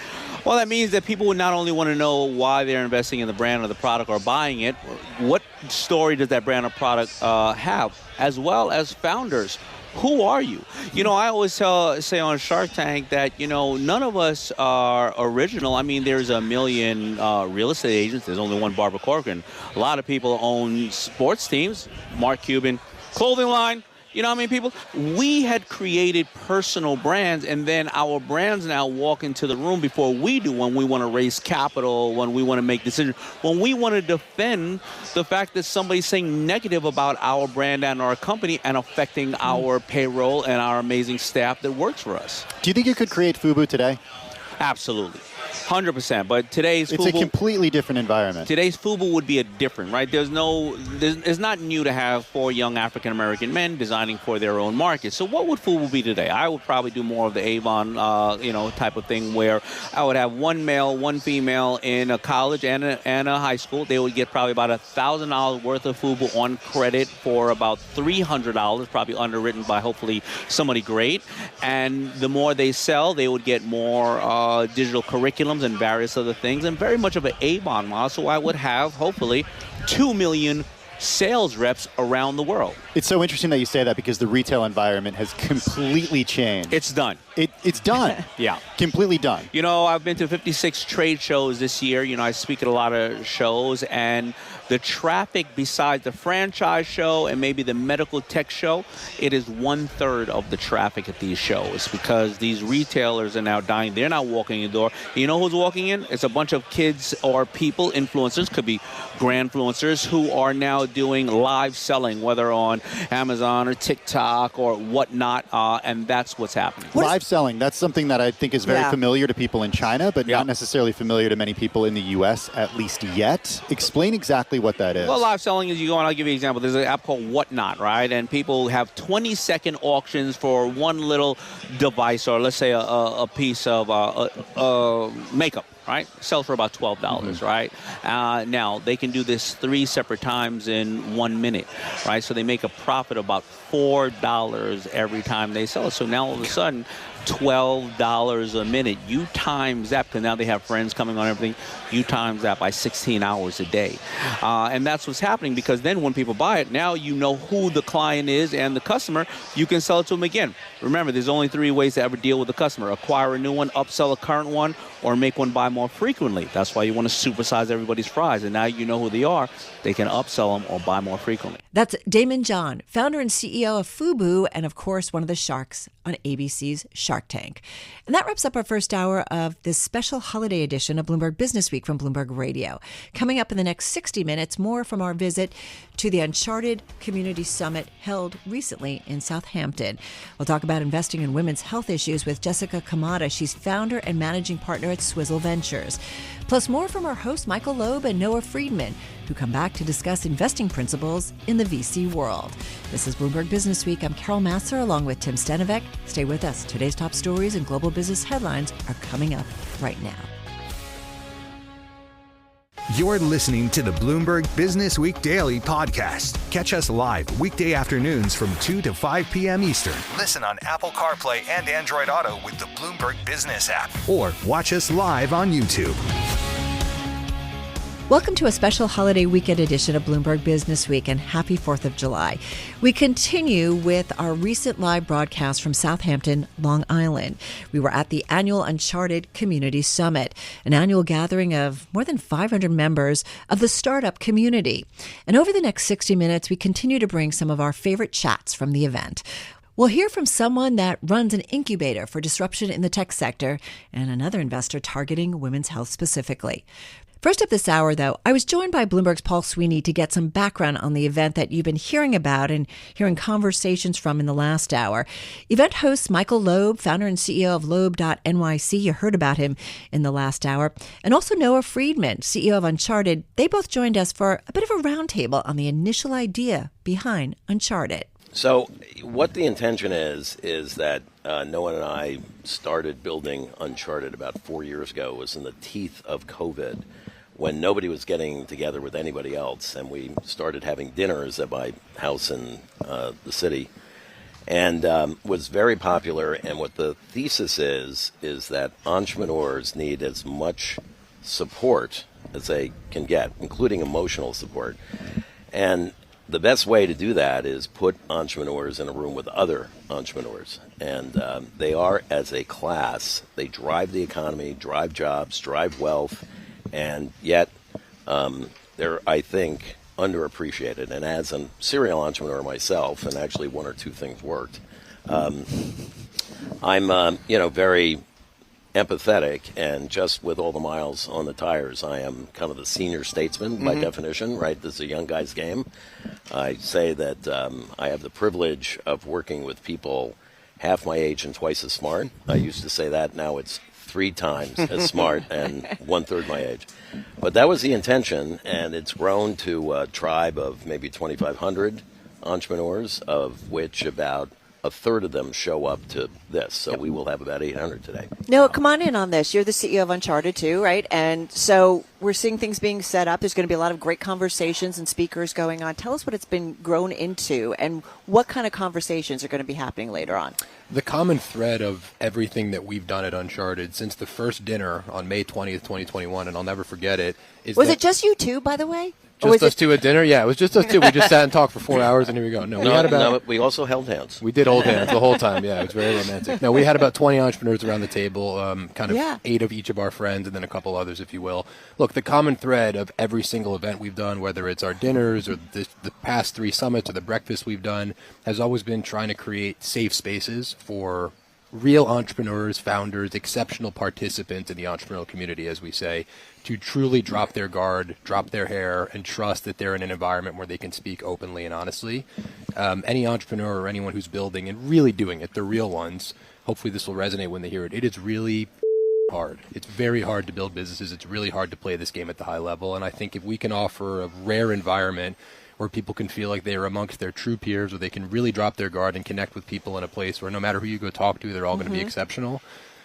Well, that means that people would not only want to know why they're investing in the brand or the product or buying it, what story does that brand or product have, as well as founders. Who are you? You know, I always say on Shark Tank that, you know, none of us are original. I mean, there's a million real estate agents. There's only one Barbara Corcoran. A lot of people own sports teams. Mark Cuban, clothing line. You know what I mean, people? We had created personal brands, and then our brands now walk into the room before we do when we want to raise capital, when we want to make decisions, when we want to defend the fact that somebody's saying negative about our brand and our company and affecting our payroll and our amazing staff that works for us. Do you think you could create FUBU today? Absolutely. 100%. But today's it's FUBU, a completely different environment. Today's FUBU would be a different, right? It's not new to have 4 young African-American men designing for their own market. So what would FUBU be today? I would probably do more of the Avon, type of thing where I would have 1 male, 1 female in a college and a high school. They would get probably about $1,000 worth of FUBU on credit for about $300, probably underwritten by hopefully somebody great. And the more they sell, they would get more digital curriculums and various other things, and very much of an Avon model. So I would have, hopefully, 2 million sales reps around the world. It's so interesting that you say that because the retail environment has completely changed. It's done. It's done. Yeah. Completely done. You know, I've been to 56 trade shows this year. You know, I speak at a lot of shows, and the traffic besides the franchise show and maybe the medical tech show, it is 1/3 of the traffic at these shows because these retailers are now dying. They're not walking in the door. You know who's walking in? It's a bunch of kids or people, influencers, could be grand influencers, who are now doing live selling, whether on Amazon or TikTok or whatnot, and that's what's happening. Live selling, that's something that I think is very familiar to people in China, but not necessarily familiar to many people in the U.S., at least yet. Explain exactly what that is. Well, live selling is, you go, and I'll give you an example. There's an app called Whatnot, right? And people have 20-second auctions for one little device, or let's say a piece of makeup, right? Sells for about $12, right? Now, they can do this 3 separate times in 1 minute, right? So they make a profit of about $4 every time they sell it. So now all of a sudden, $12 a minute. You times that, because now they have friends coming on everything, you times that by 16 hours a day. And that's what's happening, because then when people buy it, now you know who the client is and the customer. You can sell it to them again. Remember, there's only 3 ways to ever deal with the customer: acquire a new one, upsell a current one, or make one buy more frequently. That's why you want to supersize everybody's fries. And now you know who they are. They can upsell them or buy more frequently. That's Damon John, founder and CEO of FUBU, and of course, one of the sharks on ABC's Shark Tank. And that wraps up our first hour of this special holiday edition of Bloomberg Businessweek from Bloomberg Radio. Coming up in the next 60 minutes, more from our visit to the Uncharted Community Summit held recently in Southampton. We'll talk about investing in women's health issues with Jessica Kamada. She's founder and managing partner at Swizzle Ventures. Plus more from our hosts Michael Loeb and Noah Friedman, who come back to discuss investing principles in the VC world. This is Bloomberg Businessweek. I'm Carol Massar along with Tim Stenovec. Stay with us. Today's top stories and global business headlines are coming up right now. You're listening to the Bloomberg Businessweek Daily Podcast. Catch us live weekday afternoons from 2 to 5 p.m. Eastern. Listen on Apple CarPlay and Android Auto with the Bloomberg Business App. Or watch us live on YouTube. Welcome to a special holiday weekend edition of Bloomberg Businessweek, and happy 4th of July. We continue with our recent live broadcast from Southampton, Long Island. We were at the annual Uncharted Community Summit, an annual gathering of more than 500 members of the startup community. And over the next 60 minutes, we continue to bring some of our favorite chats from the event. We'll hear from someone that runs an incubator for disruption in the tech sector and another investor targeting women's health specifically. First up this hour, though, I was joined by Bloomberg's Paul Sweeney to get some background on the event that you've been hearing about and hearing conversations from in the last hour. Event host Michael Loeb, founder and CEO of Loeb.nyc, you heard about him in the last hour, and also Noah Friedman, CEO of Uncharted. They both joined us for a bit of a roundtable on the initial idea behind Uncharted. So what the intention is that Noah and I started building Uncharted about 4 years ago. It was in the teeth of COVID, when nobody was getting together with anybody else, and we started having dinners at my house in the city, and was very popular. And what the thesis is that entrepreneurs need as much support as they can get, including emotional support. And the best way to do that is put entrepreneurs in a room with other entrepreneurs. And they are, as a class, they drive the economy, drive jobs, drive wealth, and yet they're, I think, underappreciated. And as a serial entrepreneur myself, and actually one or two things worked, I'm very empathetic, and just with all the miles on the tires, I am kind of the senior statesman by definition, right? This is a young guy's game. I say that I have the privilege of working with people half my age and twice as smart. I used to say that. Now it's 3 times as smart and 1/3 my age. But that was the intention, and it's grown to a tribe of maybe 2,500 entrepreneurs, of which about a third of them show up to this. So we will have about 800 today. Noah, come on in on this. You're the CEO of Uncharted too, right? And so we're seeing things being set up. There's going to be a lot of great conversations and speakers going on. Tell us what it's been grown into and what kind of conversations are going to be happening later on. The common thread of everything that we've done at Uncharted since the first dinner on May 20th, 2021, and I'll never forget it, is Was it just you two, by the way? Just us two at dinner? Yeah, it was just us two. We just sat and talked for 4 hours, and here we go. We also held hands. We did hold hands the whole time. Yeah, it was very romantic. No, we had about 20 entrepreneurs around the table, 8 of each of our friends, and then a couple others, if you will. Look, the common thread of every single event we've done, whether it's our dinners or the past 3 summits or the breakfast we've done, has always been trying to create safe spaces for real entrepreneurs, founders, exceptional participants in the entrepreneurial community, as we say, to truly drop their guard, drop their hair, and trust that they're in an environment where they can speak openly and honestly. Any entrepreneur or anyone who's building and really doing it, the real ones, hopefully this will resonate when they hear it. It is really hard. It's very hard to build businesses. It's really hard to play this game at the high level. And I think if we can offer a rare environment where people can feel like they are amongst their true peers, where they can really drop their guard and connect with people in a place where no matter who you go talk to, they're all going to be exceptional.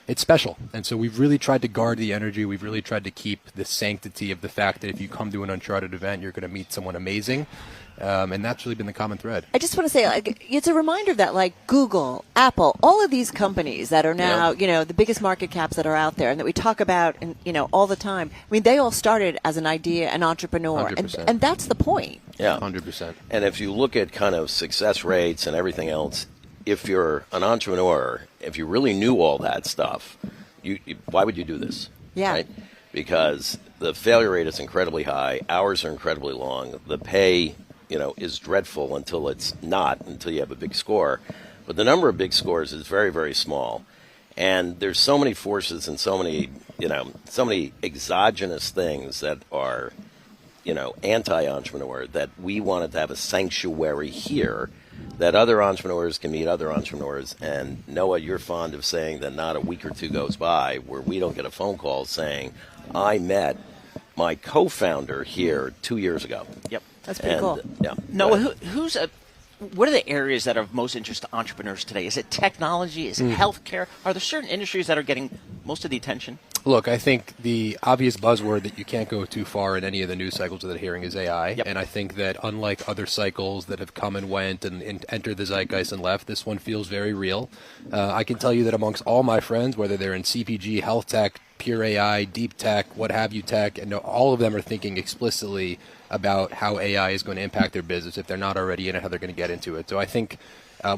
It's special. And so we've really tried to guard the energy. We've really tried to keep the sanctity of the fact that if you come to an Uncharted event, you're going to meet someone amazing. And that's really been the common thread. I just want to say, it's a reminder that, Google, Apple, all of these companies that are now, the biggest market caps that are out there and that we talk about, all the time. I mean, they all started as an idea, an entrepreneur, and that's the point. Yeah, 100%. And if you look at kind of success rates and everything else, if you're an entrepreneur, if you really knew all that stuff, why would you do this? Yeah. Right? Because the failure rate is incredibly high. Hours are incredibly long. The pay, is dreadful until it's not, until you have a big score. But the number of big scores is very, very small. And there's so many forces and so many exogenous things that are, anti-entrepreneur, that we wanted to have a sanctuary here that other entrepreneurs can meet other entrepreneurs. And Noah, you're fond of saying that not a week or two goes by where we don't get a phone call saying, I met my co-founder here 2 years ago. Yep. That's pretty cool. Yeah. Noah, what are the areas that are of most interest to entrepreneurs today? Is it technology? Is it healthcare? Are there certain industries that are getting most of the attention? Look, I think the obvious buzzword that you can't go too far in any of the news cycles that are hearing is AI. Yep. And I think that unlike other cycles that have come and went and entered the zeitgeist and left, this one feels very real. I can tell you that amongst all my friends, whether they're in CPG, health tech, pure AI, deep tech, what have you tech, and all of them are thinking explicitly about how AI is going to impact their business if they're not already in it, how they're going to get into it. So I think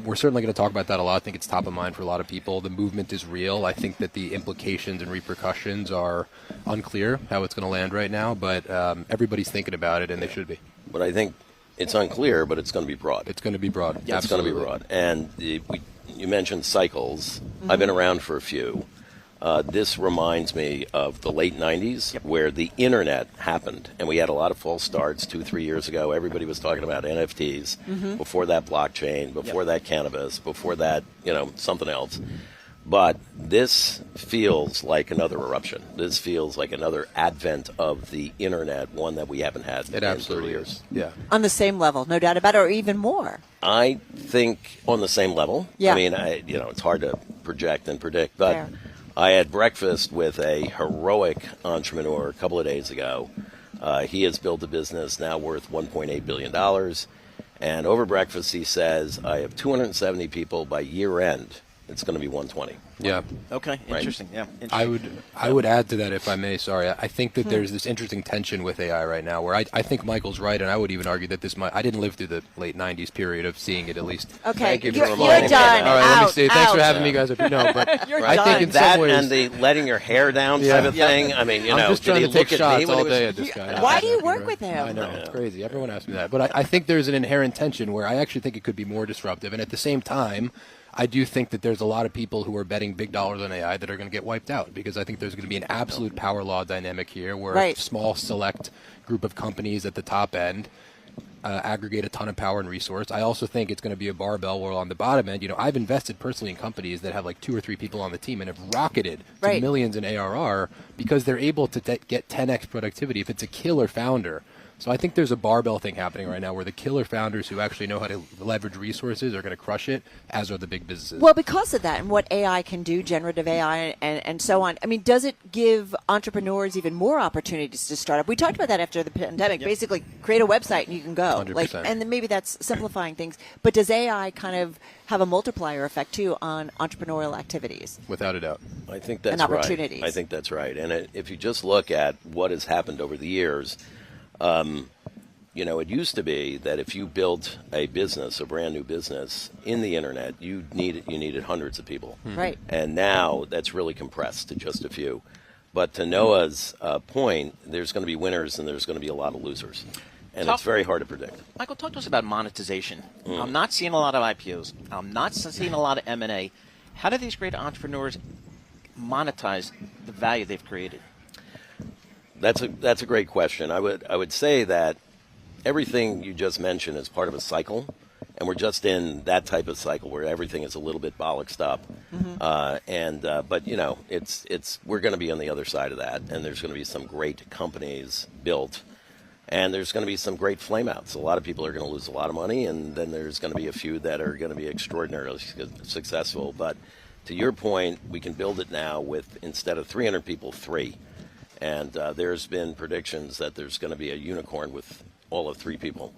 we're certainly going to talk about that a lot. I think it's top of mind for a lot of people. The movement is real. I think that the implications and repercussions are unclear how it's going to land right now, but everybody's thinking about it, and they should be. But I think It's unclear, but it's going to be broad. It's going to be broad. Yeah, it's going to be broad. And you mentioned cycles. I've been around for a few. This reminds me of the late 90s where the internet happened, and we had a lot of false starts 2-3 years ago. Everybody was talking about NFTs. Before that, blockchain. Before that, cannabis. Before that, something else. But this feels like another eruption. This feels like another advent of the internet, one that we haven't had in 30 years. Yeah. On the same level, no doubt about it, or even more. I think on the same level. Yeah. I mean, it's hard to project and predict, but Fair. I had breakfast with a heroic entrepreneur a couple of days ago. He has built a business now worth $1.8 billion. And over breakfast, he says, I have 270 people by year end. It's going to be 120. Yeah. Okay. Interesting. Right? Yeah. I would add to that, if I may. Sorry, I think that there's this interesting tension with AI right now, where I think Michael's right, and I would even argue that this might. I didn't live through the late '90s period of seeing it, at least. Okay. Thank you for You're reminding me. done. All right, let me see. Thanks for Out. having me, guys. No, but You're I done. think in that some ways, and the letting your hair down type of thing. I mean, I'm just trying to take shots all day at this? this guy. Why do you work with him? I know, it's crazy. Everyone asks me that. But I think there's an inherent tension where I actually think it could be more disruptive. And at the same time, I do think that there's a lot of people who are betting big dollars on AI that are going to get wiped out, because I think there's going to be an absolute power law dynamic here where a small select group of companies at the top end aggregate a ton of power and resource. I also think it's going to be a barbell where on the bottom end, I've invested personally in companies that have like 2 or 3 people on the team and have rocketed to millions in ARR because they're able to get 10x productivity if it's a killer founder. So I think there's a barbell thing happening right now where the killer founders who actually know how to leverage resources are going to crush it, as are the big businesses. Well, because of that and what AI can do, generative AI and so on, I mean, does it give entrepreneurs even more opportunities to start up? We talked about that after the pandemic. Basically, create a website and you can go. 100%. And then maybe that's simplifying things. But does AI kind of have a multiplier effect, too, on entrepreneurial activities? Without a doubt. I think that's and opportunities. Right. I think that's right. And if you just look at what has happened over the years, it used to be that if you built a business, a brand new business in the internet, you needed hundreds of people. Right. And now that's really compressed to just a few. But to Noah's point, there's going to be winners and there's going to be a lot of losers. And it's very hard to predict. Michael, talk to us about monetization. I'm not seeing a lot of IPOs. I'm not seeing a lot of M&A. How do these great entrepreneurs monetize the value they've created? That's a great question. I would say that everything you just mentioned is part of a cycle, and we're just in that type of cycle where everything is a little bit bollocksed up. But we're going to be on the other side of that, and there's going to be some great companies built, and there's going to be some great flameouts. A lot of people are going to lose a lot of money, and then there's going to be a few that are going to be extraordinarily successful. But to your point, we can build it now with, instead of 300 people, 3. And there's been predictions that there's going to be a unicorn with all of 3 people.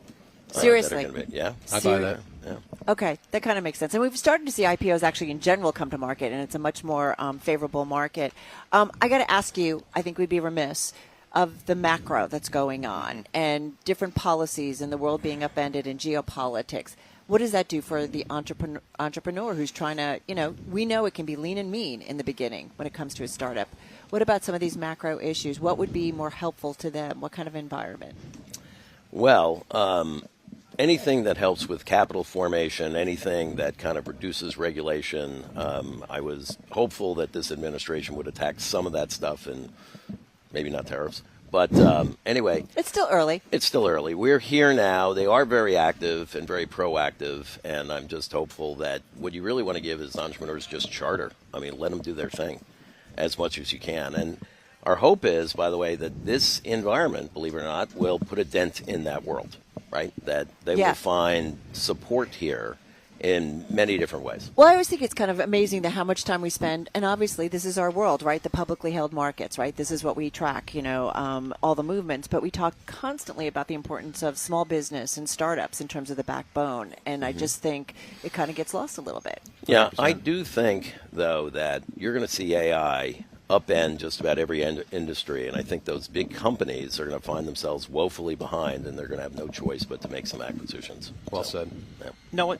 Seriously? Yeah. I buy that. Yeah. Okay, that kind of makes sense. And we've started to see IPOs actually in general come to market, and it's a much more favorable market. I got to ask you, I think we'd be remiss, of the macro that's going on and different policies in the world being upended in geopolitics. What does that do for the entrepreneur who's trying to, we know it can be lean and mean in the beginning when it comes to a startup. What about some of these macro issues? What would be more helpful to them? What kind of environment? Well, anything that helps with capital formation, anything that kind of reduces regulation. I was hopeful that this administration would attack some of that stuff, and maybe not tariffs. But anyway. It's still early. It's still early. We're here now. They are very active and very proactive, and I'm just hopeful that what you really want to give is entrepreneurs just charter. I mean, let them do their thing as much as you can. And our hope is, by the way, that this environment, believe it or not, will put a dent in that world, right? That they will find support here in many different ways. Well, I always think it's kind of amazing how much time we spend, and obviously this is our world, right? The publicly held markets, right? This is what we track, all the movements, but we talk constantly about the importance of small business and startups in terms of the backbone, and I just think it kind of gets lost a little bit. Yeah, 100%. I do think, though, that you're going to see AI upend just about every industry, and I think those big companies are going to find themselves woefully behind, and they're going to have no choice but to make some acquisitions. Well said. Yeah. No,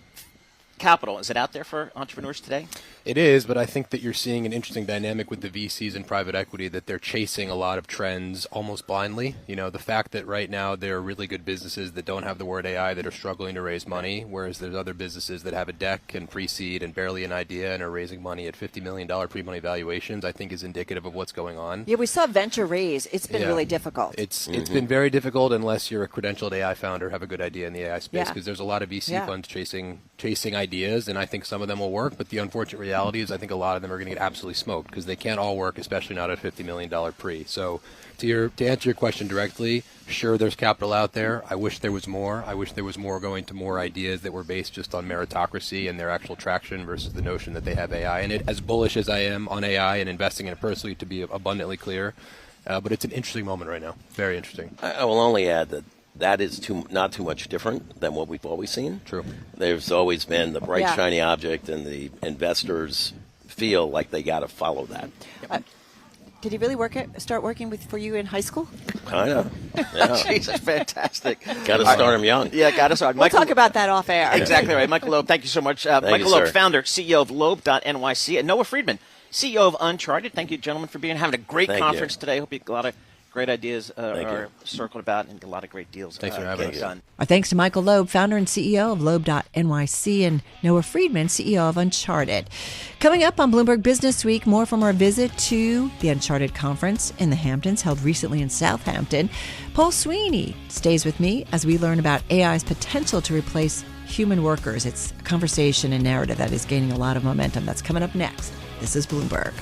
capital, is it out there for entrepreneurs today? It is, but I think that you're seeing an interesting dynamic with the VCs and private equity, that they're chasing a lot of trends almost blindly. The fact that right now there are really good businesses that don't have the word AI that are struggling to raise money, whereas there's other businesses that have a deck and pre-seed and barely an idea and are raising money at $50 million pre-money valuations, I think is indicative of what's going on. Yeah, we saw venture raise. It's been really difficult. It's been very difficult unless you're a credentialed AI founder, have a good idea in the AI space, because there's a lot of VC funds chasing ideas, and I think some of them will work, but the unfortunate reality is I think a lot of them are going to get absolutely smoked because they can't all work, especially not at $50 million pre. So to answer your question directly, sure, there's capital out there. I wish there was more. I wish there was more going to more ideas that were based just on meritocracy and their actual traction versus the notion that they have AI in it. As bullish as I am on AI and investing in it personally, to be abundantly clear, but it's an interesting moment right now. Very interesting. I will only add that is not too much different than what we've always seen. True. There's always been the bright, shiny object, and the investors feel like they got to follow that. Did he really start working for you in high school? Kind of. Yeah. Jesus, fantastic. Got to start him young. Yeah, got to start. We'll talk about that off air. Exactly right. Michael Loeb, thank you so much. Michael Loeb, founder, CEO of Loeb.nyc, and Noah Friedman, CEO of Uncharted. Thank you, gentlemen, for having a great conference today. Hope you get a lot of great ideas are circled about and a lot of great deals. Thanks for having us. Done. Our thanks to Michael Loeb, founder and CEO of Loeb.nyc, and Noah Friedman, CEO of Uncharted. Coming up on Bloomberg Business Week, more from our visit to the Uncharted conference in the Hamptons, held recently in Southampton. Paul Sweeney stays with me as we learn about AI's potential to replace human workers. It's a conversation and narrative that is gaining a lot of momentum. That's coming up next. This is Bloomberg.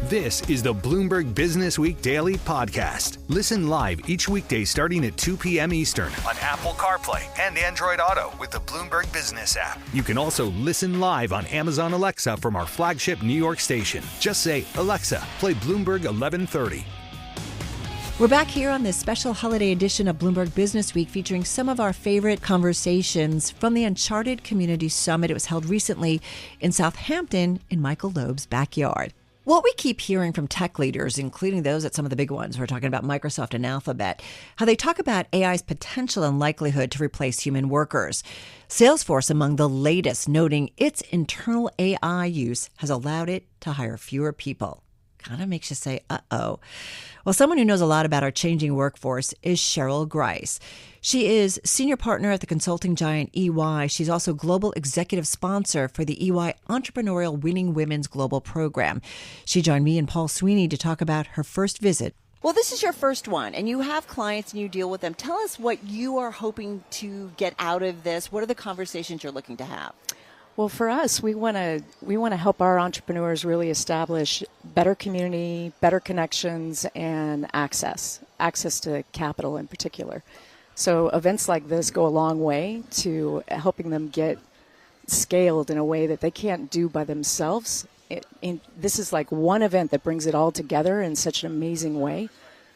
This is the Bloomberg Business Week Daily Podcast. Listen live each weekday starting at 2 p.m. Eastern on Apple CarPlay and Android Auto with the Bloomberg Business App. You can also listen live on Amazon Alexa from our flagship New York station. Just say, Alexa, play Bloomberg 1130. We're back here on this special holiday edition of Bloomberg Business Week featuring some of our favorite conversations from the Uncharted Community Summit. It was held recently in Southampton in Michael Loeb's backyard. What we keep hearing from tech leaders, including those at some of the big ones, we're talking about Microsoft and Alphabet, how they talk about AI's potential and likelihood to replace human workers. Salesforce among the latest, noting its internal AI use has allowed it to hire fewer people. Kind of makes you say, uh-oh. Well, someone who knows a lot about our changing workforce is Cheryl Grice. She is senior partner at the consulting giant EY. She's also global executive sponsor for the EY Entrepreneurial Winning Women's Global Program. She joined me and Paul Sweeney to talk about her first visit. Well, this is your first one, and you have clients and you deal with them. Tell us what you are hoping to get out of this. What are the conversations you're looking to have? Well, for us, we want to help our entrepreneurs really establish better community, better connections, and access to capital in particular. So events like this go a long way to helping them get scaled in a way that they can't do by themselves. This is like one event that brings it all together in such an amazing way.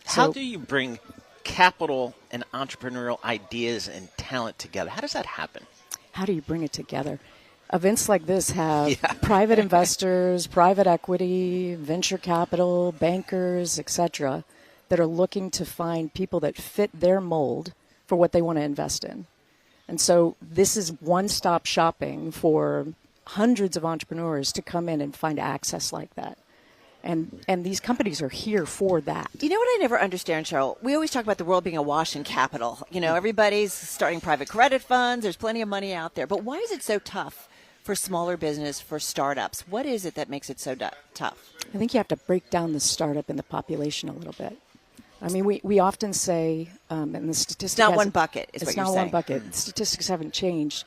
How do you bring capital and entrepreneurial ideas and talent together? How does that happen? How do you bring it together? Events like this have private investors, private equity, venture capital, bankers, etc., that are looking to find people that fit their mold for what they want to invest in. And so this is one-stop shopping for hundreds of entrepreneurs to come in and find access like that. And these companies are here for that. You know what I never understand, Cheryl? We always talk about the world being awash in capital. You know, everybody's starting private credit funds. There's plenty of money out there. But why is it so tough for smaller business, for startups? What is it that makes it so tough? I think you have to break down the startup and the population a little bit. I mean, we often say, and the statistics... It's not one bucket, is what you're saying. It's not one bucket. Statistics haven't changed.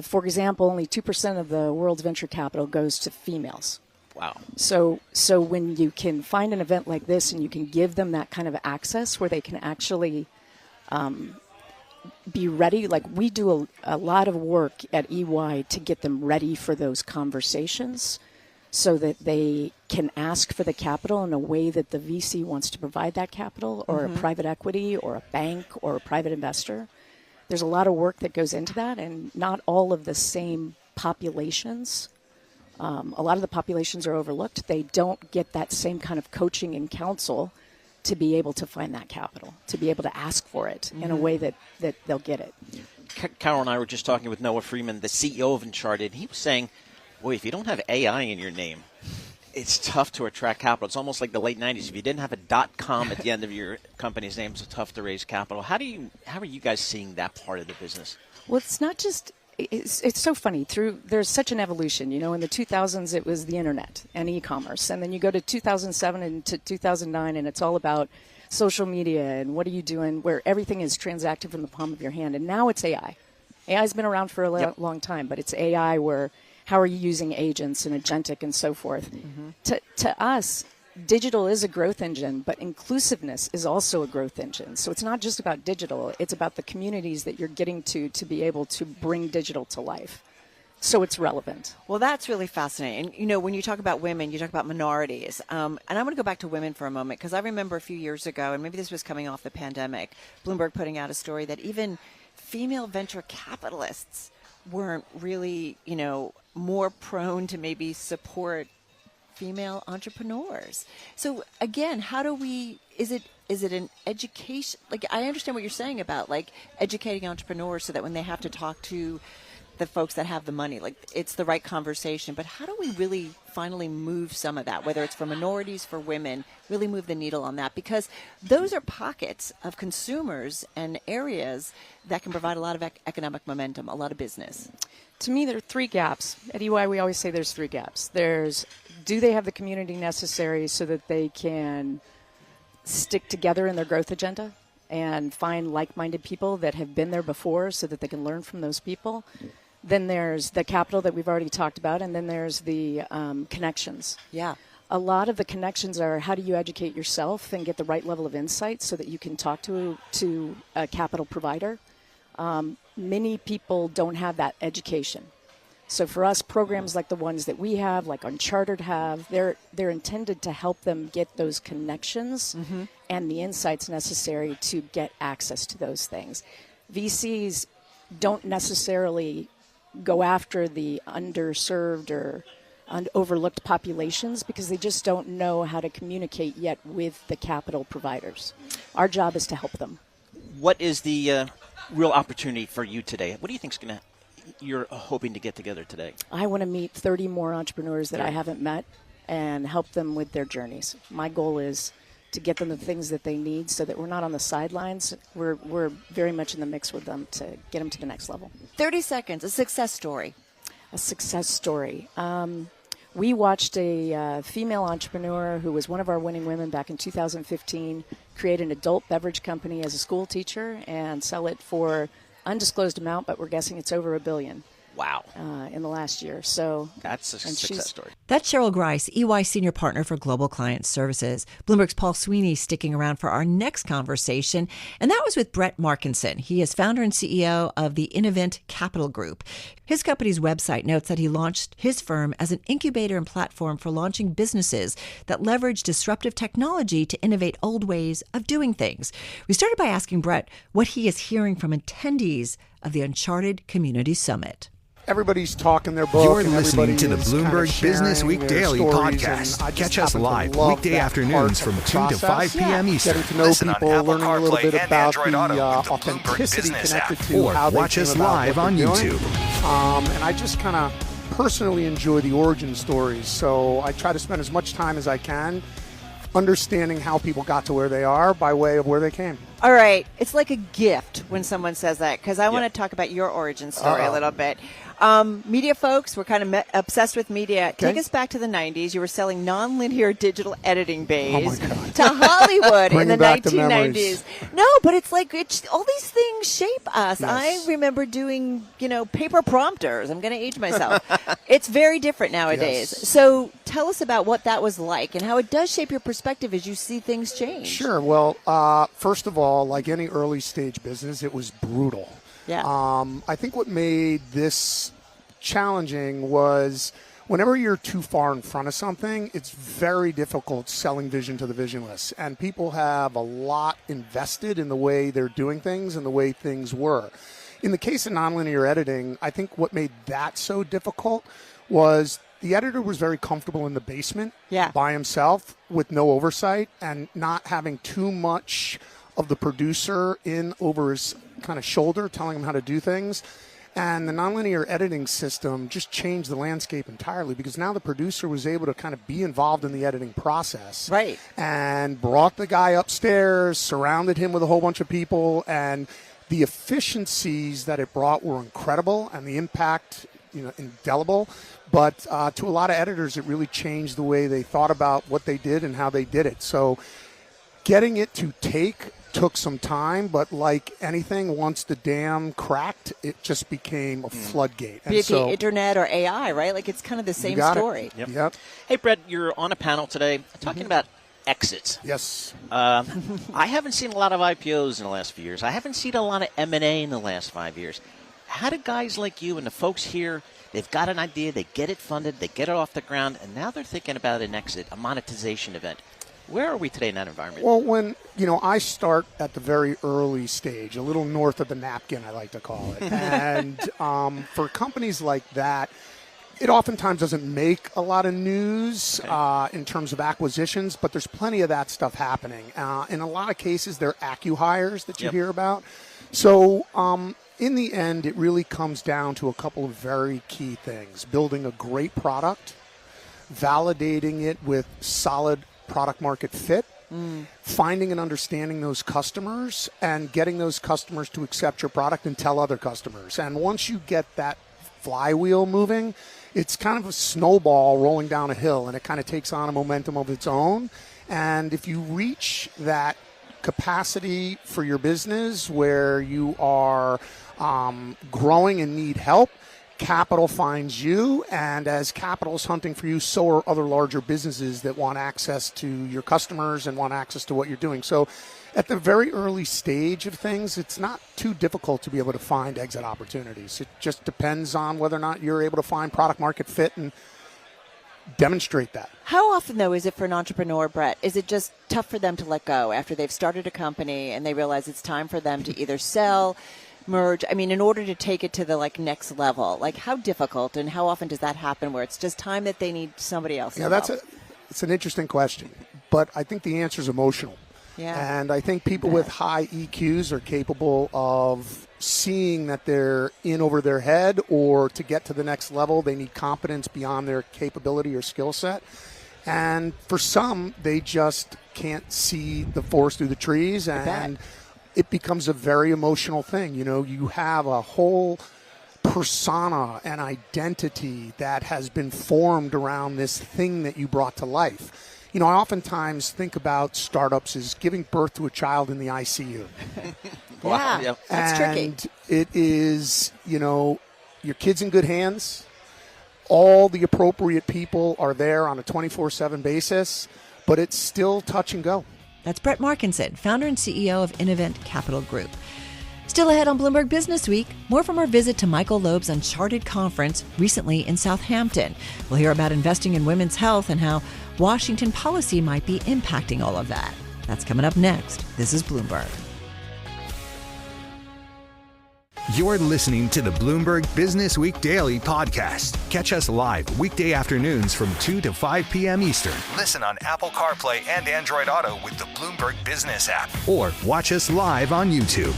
For example, only 2% of the world's venture capital goes to females. Wow. So when you can find an event like this and you can give them that kind of access where they can actually be ready, like we do a lot of work at EY to get them ready for those conversations so that they can ask for the capital in a way that the VC wants to provide that capital, or a private equity or a bank or a private investor. There's a lot of work that goes into that, and not all of the same populations. A lot of the populations are overlooked. They don't get that same kind of coaching and counsel to be able to find that capital, to be able to ask for it in a way that they'll get it. Carol and I were just talking with Noah Freeman, the CEO of Uncharted. He was saying, boy, if you don't have AI in your name, it's tough to attract capital. It's almost like the late 90s. If you didn't have a .com at the end of your company's name, it's tough to raise capital. How are you guys seeing that part of the business? Well, it's not just it's so funny. There's such an evolution. In the 2000s, it was the internet and e-commerce. And then you go to 2007 and to 2009, and it's all about social media and what are you doing, where everything is transacted from the palm of your hand. And now it's AI. AI's been around for a long time, but it's AI where how are you using agents and agentic and so forth. To us, digital is a growth engine, but inclusiveness is also a growth engine. So it's not just about digital. It's about the communities that you're getting to be able to bring digital to life. So it's relevant. Well, that's really fascinating. And, when you talk about women, you talk about minorities. And I want to go back to women for a moment, because I remember a few years ago, and maybe this was coming off the pandemic, Bloomberg putting out a story that even female venture capitalists weren't really, more prone to maybe support female entrepreneurs. So again, is it an education? Like, I understand what you're saying about educating entrepreneurs so that when they have to talk to the folks that have the money, it's the right conversation. But how do we really finally move some of that, whether it's for minorities, for women, really move the needle on that? Because those are pockets of consumers and areas that can provide a lot of economic momentum, a lot of business. To me, there are three gaps. At EY, we always say there's three gaps. Do they have the community necessary so that they can stick together in their growth agenda and find like-minded people that have been there before so that they can learn from those people? Then there's the capital that we've already talked about, and then there's the connections. Yeah. A lot of the connections are how do you educate yourself and get the right level of insight so that you can talk to a capital provider. Many people don't have that education. So for us, programs like the ones that we have, like Uncharted have, they're intended to help them get those connections and the insights necessary to get access to those things. VCs don't necessarily go after the underserved or overlooked populations because they just don't know how to communicate yet with the capital providers. Our job is to help them. What is the real opportunity for you today? What do you think you're hoping to get together today? I want to meet 30 more entrepreneurs that I haven't met and help them with their journeys. My goal is to get them the things that they need so that we're not on the sidelines. We're very much in the mix with them to get them to the next level. 30 seconds, a success story. A success story. We watched a female entrepreneur who was one of our winning women back in 2015 create an adult beverage company as a school teacher and sell it for undisclosed amount, but we're guessing it's over $1 billion. Wow. In the last year. So that's a success story. That's Cheryl Grice, EY Senior Partner for Global Client Services. Bloomberg's Paul Sweeney sticking around for our next conversation, and that was with Brett Markinson. He is founder and CEO of the Innovent Capital Group. His company's website notes that he launched his firm as an incubator and platform for launching businesses that leverage disruptive technology to innovate old ways of doing things. We started by asking Brett what he is hearing from attendees of the Uncharted Community Summit. Everybody's talking their book. You're listening to the Bloomberg Businessweek Daily Podcast. Catch us live weekday afternoons from 2 to 5 p.m. Eastern. Getting to know people, learning a little bit about the authenticity connected to how they watch us live on YouTube. And I just kind of personally enjoy the origin stories, so I try to spend as much time as I can understanding how people got to where they are by way of where they came. All right. It's like a gift when someone says that, because I want to talk about your origin story a little bit. Media folks, we're kind of obsessed with media. Okay. Take us back to the 90s. You were selling nonlinear digital editing bays to Hollywood in the 1990s. No, but it's like all these things shape us. Yes. I remember doing, paper prompters. I'm going to age myself. It's very different nowadays. Yes. So tell us about what that was like and how it does shape your perspective as you see things change. Sure. Well, first of all, like any early stage business, it was brutal. Yeah. I think what made this challenging was whenever you're too far in front of something, it's very difficult selling vision to the visionless. And people have a lot invested in the way they're doing things and the way things were. In the case of nonlinear editing, I think what made that so difficult was the editor was very comfortable in the basement yeah. by himself with no oversight and not having too much of the producer in over his kind of shoulder telling him how to do things. And the nonlinear editing system just changed the landscape entirely because now the producer was able to kind of be involved in the editing process. Right. And brought the guy upstairs, surrounded him with a whole bunch of people, and the efficiencies that it brought were incredible and the impact, indelible. But to a lot of editors, it really changed the way they thought about what they did and how they did it. So getting it to took some time, but like anything, once the dam cracked, it just became a floodgate. Be it the internet or AI, right? Like it's kind of the same story. Yep. Hey, Brett, you're on a panel today talking about exits. Yes. I haven't seen a lot of IPOs in the last few years. I haven't seen a lot of M&A in the last 5 years. How do guys like you and the folks here, they've got an idea, they get it funded, they get it off the ground, and now they're thinking about an exit, a monetization event. Where are we today in that environment? Well, when, I start at the very early stage, a little north of the napkin, I like to call it. And for companies like that, it oftentimes doesn't make a lot of news in terms of acquisitions, but there's plenty of that stuff happening. In a lot of cases, they're acqui-hires that you hear about. So in the end, it really comes down to a couple of very key things. Building a great product, validating it with solid product market fit, finding and understanding those customers and getting those customers to accept your product and tell other customers. And once you get that flywheel moving, it's kind of a snowball rolling down a hill, and it kind of takes on a momentum of its own. And if you reach that capacity for your business where you are growing and need help, capital finds you, and as capital is hunting for you, so are other larger businesses that want access to your customers and want access to what you're doing. So at the very early stage of things, it's not too difficult to be able to find exit opportunities. It just depends on whether or not you're able to find product market fit and demonstrate that. How often, though, is it for an entrepreneur, Brett? Is it just tough for them to let go after they've started a company and they realize it's time for them to either sell, merge, in order to take it to the next level? Like, how difficult and how often does that happen where it's just time that they need somebody else? Yeah, it's an interesting question, but I think the answer is emotional. Yeah. And I think people with high EQs are capable of seeing that they're in over their head, or to get to the next level, they need competence beyond their capability or skill set. And for some, they just can't see the forest through the trees, and it becomes a very emotional thing. You have a whole persona and identity that has been formed around this thing that you brought to life. I oftentimes think about startups as giving birth to a child in the ICU. Wow. Yeah, that's tricky. And it is, your kid's in good hands. All the appropriate people are there on a 24/7 basis, but it's still touch and go. That's Brett Markinson, founder and CEO of Innovent Capital Group. Still ahead on Bloomberg Business Week, more from our visit to Michael Loeb's Uncharted conference recently in Southampton. We'll hear about investing in women's health and how Washington policy might be impacting all of that. That's coming up next. This is Bloomberg. You're listening to the Bloomberg Business Week Daily podcast. Catch us live weekday afternoons from 2 to 5 p.m. Eastern. Listen on Apple CarPlay and Android Auto with the Bloomberg Business app. Or watch us live on YouTube.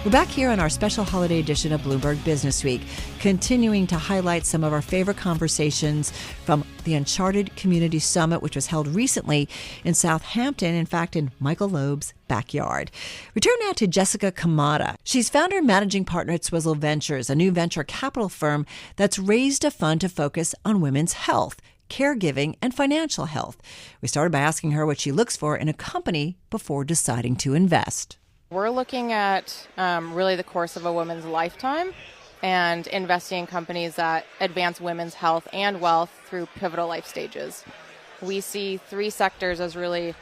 We're back here on our special holiday edition of Bloomberg Business Week, continuing to highlight some of our favorite conversations from the Uncharted Community Summit, which was held recently in Southampton, in fact, in Michael Loeb's backyard. We turn now to Jessica Kamada. She's founder and managing partner at Swizzle Ventures, a new venture capital firm that's raised a fund to focus on women's health, caregiving, and financial health. We started by asking her what she looks for in a company before deciding to invest. We're looking at really the course of a woman's lifetime and investing in companies that advance women's health and wealth through pivotal life stages. We see three sectors as really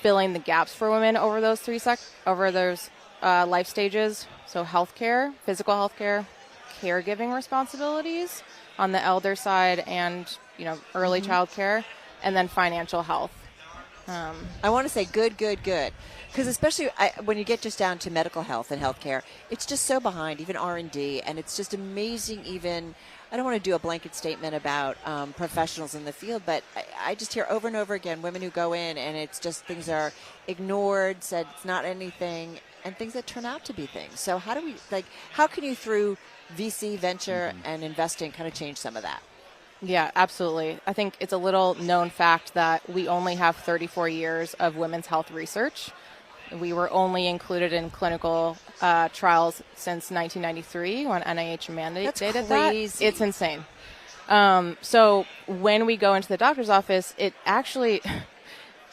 filling the gaps for women over those life stages. So healthcare, physical healthcare, caregiving responsibilities on the elder side, and early child care, and then financial health. I want to say good. Because especially when you get just down to medical health and healthcare, it's just so behind, even R&D, and it's just amazing even – I don't want to do a blanket statement about professionals in the field, but I just hear over and over again women who go in and it's just things are ignored, said it's not anything, and things that turn out to be things. So how can you through VC, venture, and investing kind of change some of that? Yeah, absolutely. I think it's a little known fact that we only have 34 years of women's health research. We were only included in clinical trials since 1993 when NIH mandated that. It's insane. So when we go into the doctor's office, it's actually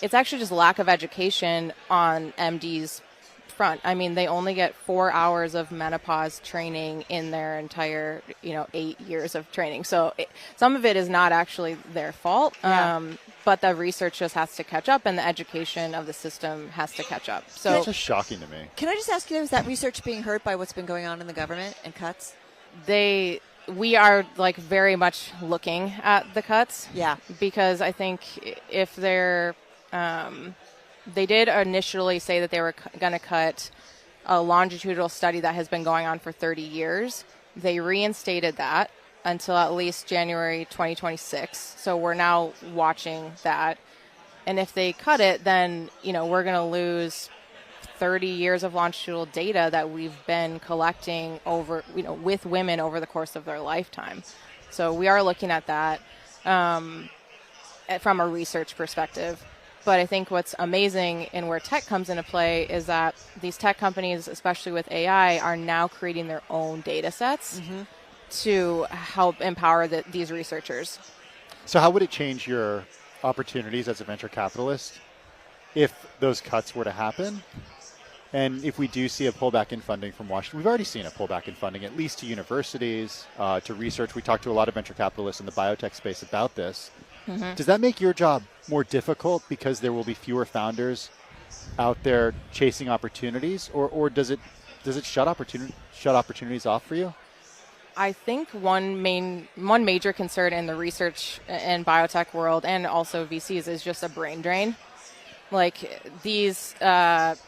just lack of education on MD's front. I mean, they only get 4 hours of menopause training in their entire, 8 years of training. So some of it is not actually their fault. Yeah. But the research just has to catch up, and the education of the system has to catch up. So it's just shocking to me. Can I just ask you, is that research being hurt by what's been going on in the government and cuts? We are very much looking at the cuts. Yeah. Because I think if they're, they did initially say that they were going to cut a longitudinal study that has been going on for 30 years. They reinstated that until at least January 2026. So we're now watching that. And if they cut it, then, we're going to lose 30 years of longitudinal data that we've been collecting over, with women over the course of their lifetime. So we are looking at that from a research perspective. But I think what's amazing and where tech comes into play is that these tech companies, especially with AI, are now creating their own data sets to help empower these researchers. So how would it change your opportunities as a venture capitalist if those cuts were to happen? And if we do see a pullback in funding from Washington, we've already seen a pullback in funding, at least to universities, to research. We talked to a lot of venture capitalists in the biotech space about this. Does that make your job more difficult because there will be fewer founders out there chasing opportunities, or does it shut opportunities off for you? I think one major concern in the research and biotech world, and also VCs, is just a brain drain. Like these, the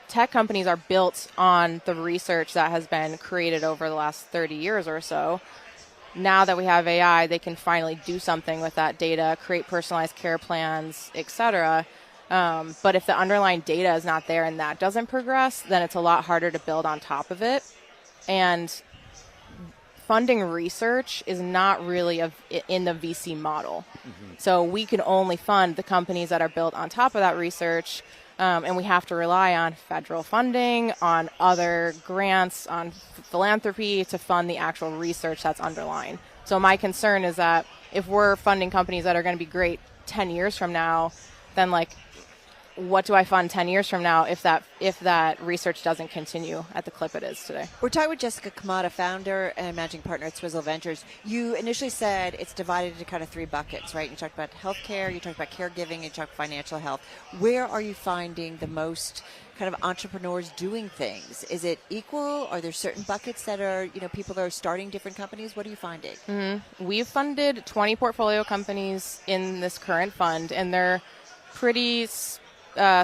tech companies are built on the research that has been created over the last 30 years or so. Now that we have AI, they can finally do something with that data, create personalized care plans, etc. But if the underlying data is not there and that doesn't progress, then it's a lot harder to build on top of it. And funding research is not really in the VC model. So we can only fund the companies that are built on top of that research. And we have to rely on federal funding, on other grants, on philanthropy to fund the actual research that's underlying. So my concern is that if we're funding companies that are going to be great 10 years from now, then what do I fund 10 years from now if that research doesn't continue at the clip it is today? We're talking with Jessica Kamada, founder and managing partner at Swizzle Ventures. You initially said it's divided into kind of three buckets, right? You talked about healthcare, you talked about caregiving, you talked financial health. Where are you finding the most kind of entrepreneurs doing things? Is it equal? Are there certain buckets that are, people are starting different companies? What are you finding? We've funded 20 portfolio companies in this current fund, and they're pretty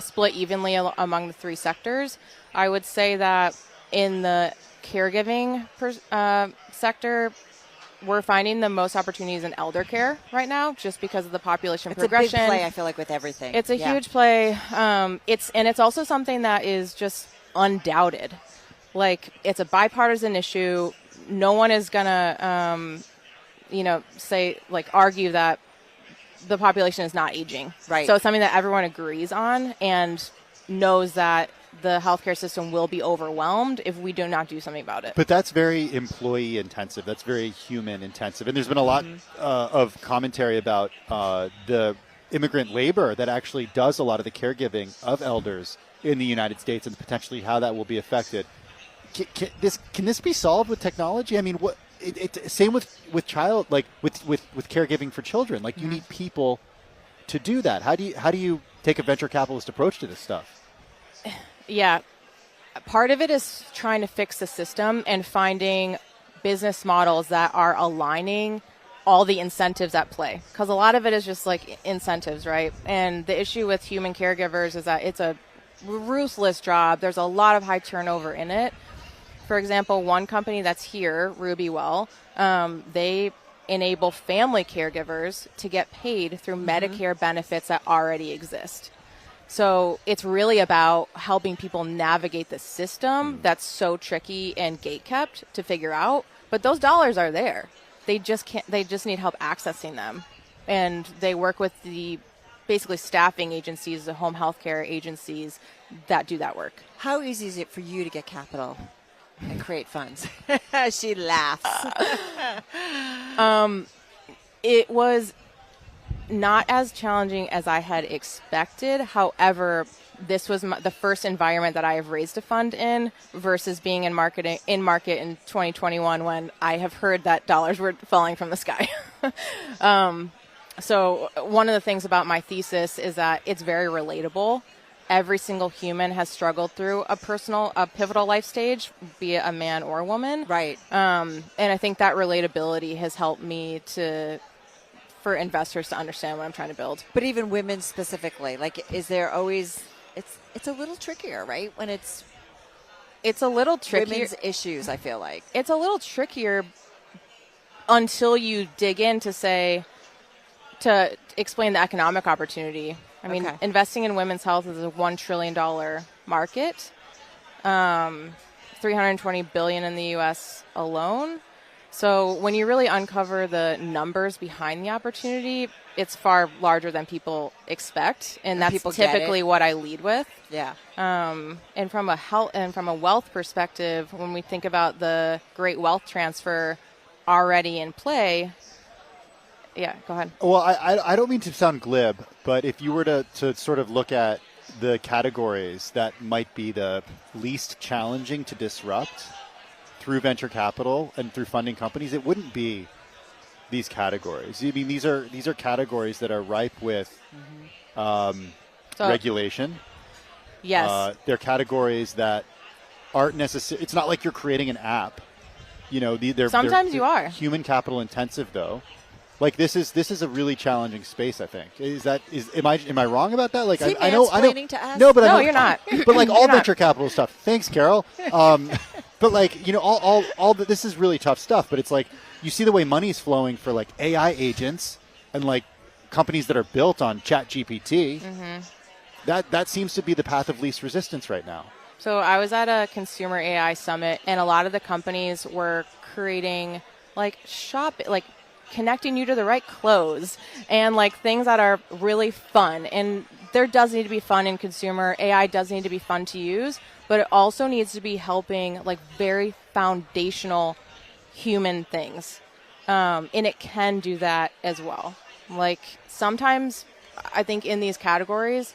split evenly among the three sectors. I would say that in the caregiving sector, we're finding the most opportunities in elder care right now, just because of the population progression. It's a big play, I feel like, with everything. It's a huge play. It's also something that is just undoubted. It's a bipartisan issue. No one is gonna, argue that the population is not aging. Right. So it's something that everyone agrees on and knows that the healthcare system will be overwhelmed if we do not do something about it. But that's very employee intensive. That's very human intensive. And there's been a lot of commentary about the immigrant labor that actually does a lot of the caregiving of elders in the United States and potentially how that will be affected. Can this be solved with technology? I mean, what? Same with child, with caregiving for children. You need people to do that. How do you take a venture capitalist approach to this stuff? Yeah, part of it is trying to fix the system and finding business models that are aligning all the incentives at play, because a lot of it is just like incentives, right? And the issue with human caregivers is that it's a ruthless job. There's a lot of high turnover in it. For example, one company that's here, RubyWell, they enable family caregivers to get paid through Medicare benefits that already exist. So it's really about helping people navigate the system that's so tricky and gatekept to figure out. But those dollars are there. They just need help accessing them. And they work with the basically staffing agencies, the home health care agencies that do that work. How easy is it for you to get capital and create funds? She laughs. It was not as challenging as I had expected. However, this was the first environment that I have raised a fund in versus being in market in 2021 when I have heard that dollars were falling from the sky. So one of the things about my thesis is that it's very relatable. Every single human has struggled through a pivotal life stage, be it a man or a woman. Right. And I think that relatability has helped me for investors to understand what I'm trying to build. But even women specifically, like, is there always, it's a little trickier, right? When it's a little trickier. Women's issues, I feel like. It's a little trickier until you dig in to explain the economic opportunity. I mean, investing in women's health is a $1 trillion market, $320 billion in the U.S. alone. So when you really uncover the numbers behind the opportunity, it's far larger than people expect, and that's typically what I lead with. Yeah. And from a wealth perspective, when we think about the great wealth transfer already in play. Yeah, go ahead. Well, I don't mean to sound glib, but if you were to sort of look at the categories that might be the least challenging to disrupt through venture capital and through funding companies, it wouldn't be these categories. I mean, these are categories that are ripe with regulation. Yes. They're categories that aren't necessary. It's not like you're creating an app. You know, sometimes you are human capital intensive though. Like this is a really challenging space. I think am I wrong about that? Like I know. To us? No, but no, you're not. But like all venture capital stuff. Thanks, Carol. But like all this is really tough stuff. But it's like you see the way money's flowing for like AI agents and like companies that are built on ChatGPT. That seems to be the path of least resistance right now. So I was at a consumer AI summit, and a lot of the companies were creating connecting you to the right clothes and like things that are really fun. And there does need to be fun in consumer. AI does need to be fun to use, but it also needs to be helping like very foundational human things. And it can do that as well. Like sometimes I think in these categories,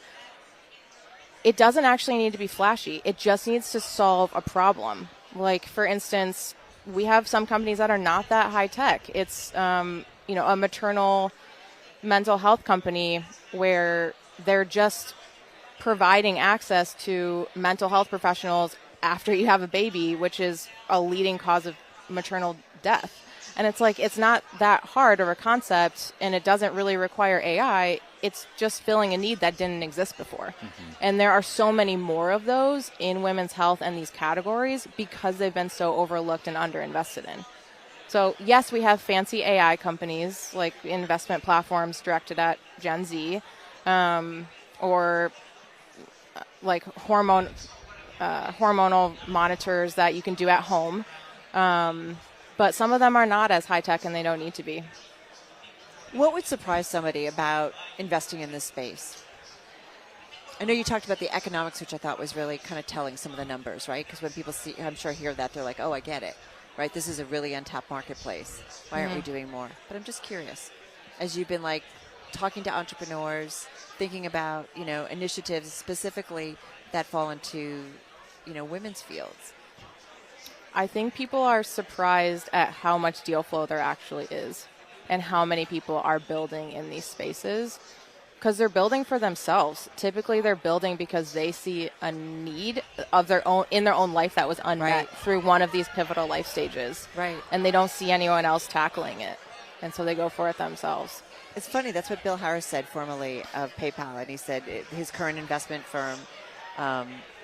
it doesn't actually need to be flashy. It just needs to solve a problem. Like for instance, we have some companies that are not that high tech. It's, a maternal mental health company where they're just providing access to mental health professionals after you have a baby, which is a leading cause of maternal death. And it's like, it's not that hard of a concept, and it doesn't really require AI. It's just filling a need that didn't exist before. And there are so many more of those in women's health and these categories because they've been so overlooked and underinvested in. So yes, we have fancy AI companies like investment platforms directed at Gen Z, or like hormonal monitors that you can do at home. But some of them are not as high-tech, and they don't need to be. What would surprise somebody about investing in this space? I know you talked about the economics, which I thought was really kind of telling some of the numbers, right? Because when people hear that, they're like, oh, I get it, right? This is a really untapped marketplace. Why aren't we doing more? But I'm just curious. As you've been, like, talking to entrepreneurs, thinking about, initiatives specifically that fall into, women's fields. I think people are surprised at how much deal flow there actually is and how many people are building in these spaces because they're building for themselves. Typically, they're building because they see a need of their own in their own life that was unmet through one of these pivotal life stages. Right. And they don't see anyone else tackling it. and so they go for it themselves. It's funny. That's what Bill Harris said formerly of PayPal, and he said his current investment firm,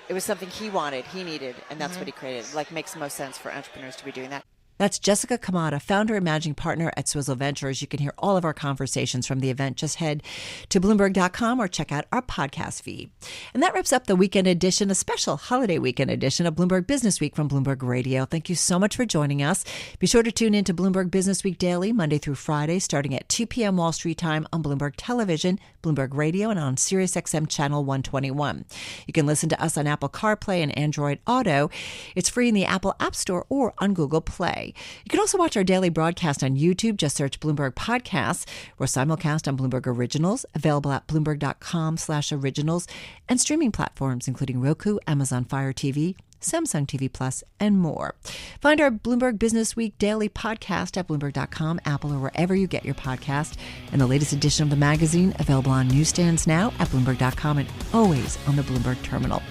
it was something he wanted, he needed, and that's what he created. Like, makes the most sense for entrepreneurs to be doing that. That's Jessica Kamada, founder and managing partner at Swizzle Ventures. You can hear all of our conversations from the event. Just head to Bloomberg.com or check out our podcast feed. And that wraps up the weekend edition, a special holiday weekend edition of Bloomberg Business Week from Bloomberg Radio. Thank you so much for joining us. Be sure to tune in to Bloomberg Business Week daily, Monday through Friday, starting at 2 p.m. Wall Street time on Bloomberg Television, Bloomberg Radio, and on Sirius XM Channel 121. You can listen to us on Apple CarPlay and Android Auto. It's free in the Apple App Store or on Google Play. You can also watch our daily broadcast on YouTube. Just search Bloomberg Podcasts. We're simulcast on Bloomberg Originals, available at Bloomberg.com/originals, and streaming platforms including Roku, Amazon Fire TV, Samsung TV Plus, and more. Find our Bloomberg Business Week daily podcast at Bloomberg.com, Apple, or wherever you get your podcast. And the latest edition of the magazine, available on newsstands now at Bloomberg.com and always on the Bloomberg Terminal.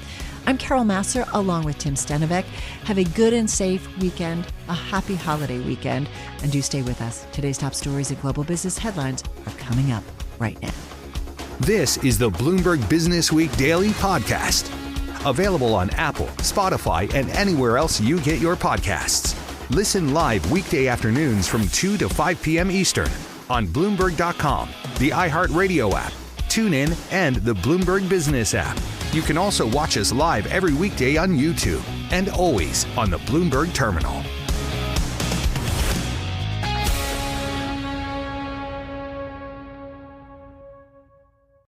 I'm Carol Massar, along with Tim Stenovec. Have a good and safe weekend, a happy holiday weekend, and do stay with us. Today's top stories and global business headlines are coming up right now. This is the Bloomberg Business Week Daily Podcast. Available on Apple, Spotify, and anywhere else you get your podcasts. Listen live weekday afternoons from 2 to 5 p.m. Eastern on Bloomberg.com, the iHeartRadio app, TuneIn, and the Bloomberg Business App. You can also watch us live every weekday on YouTube and always on the Bloomberg Terminal.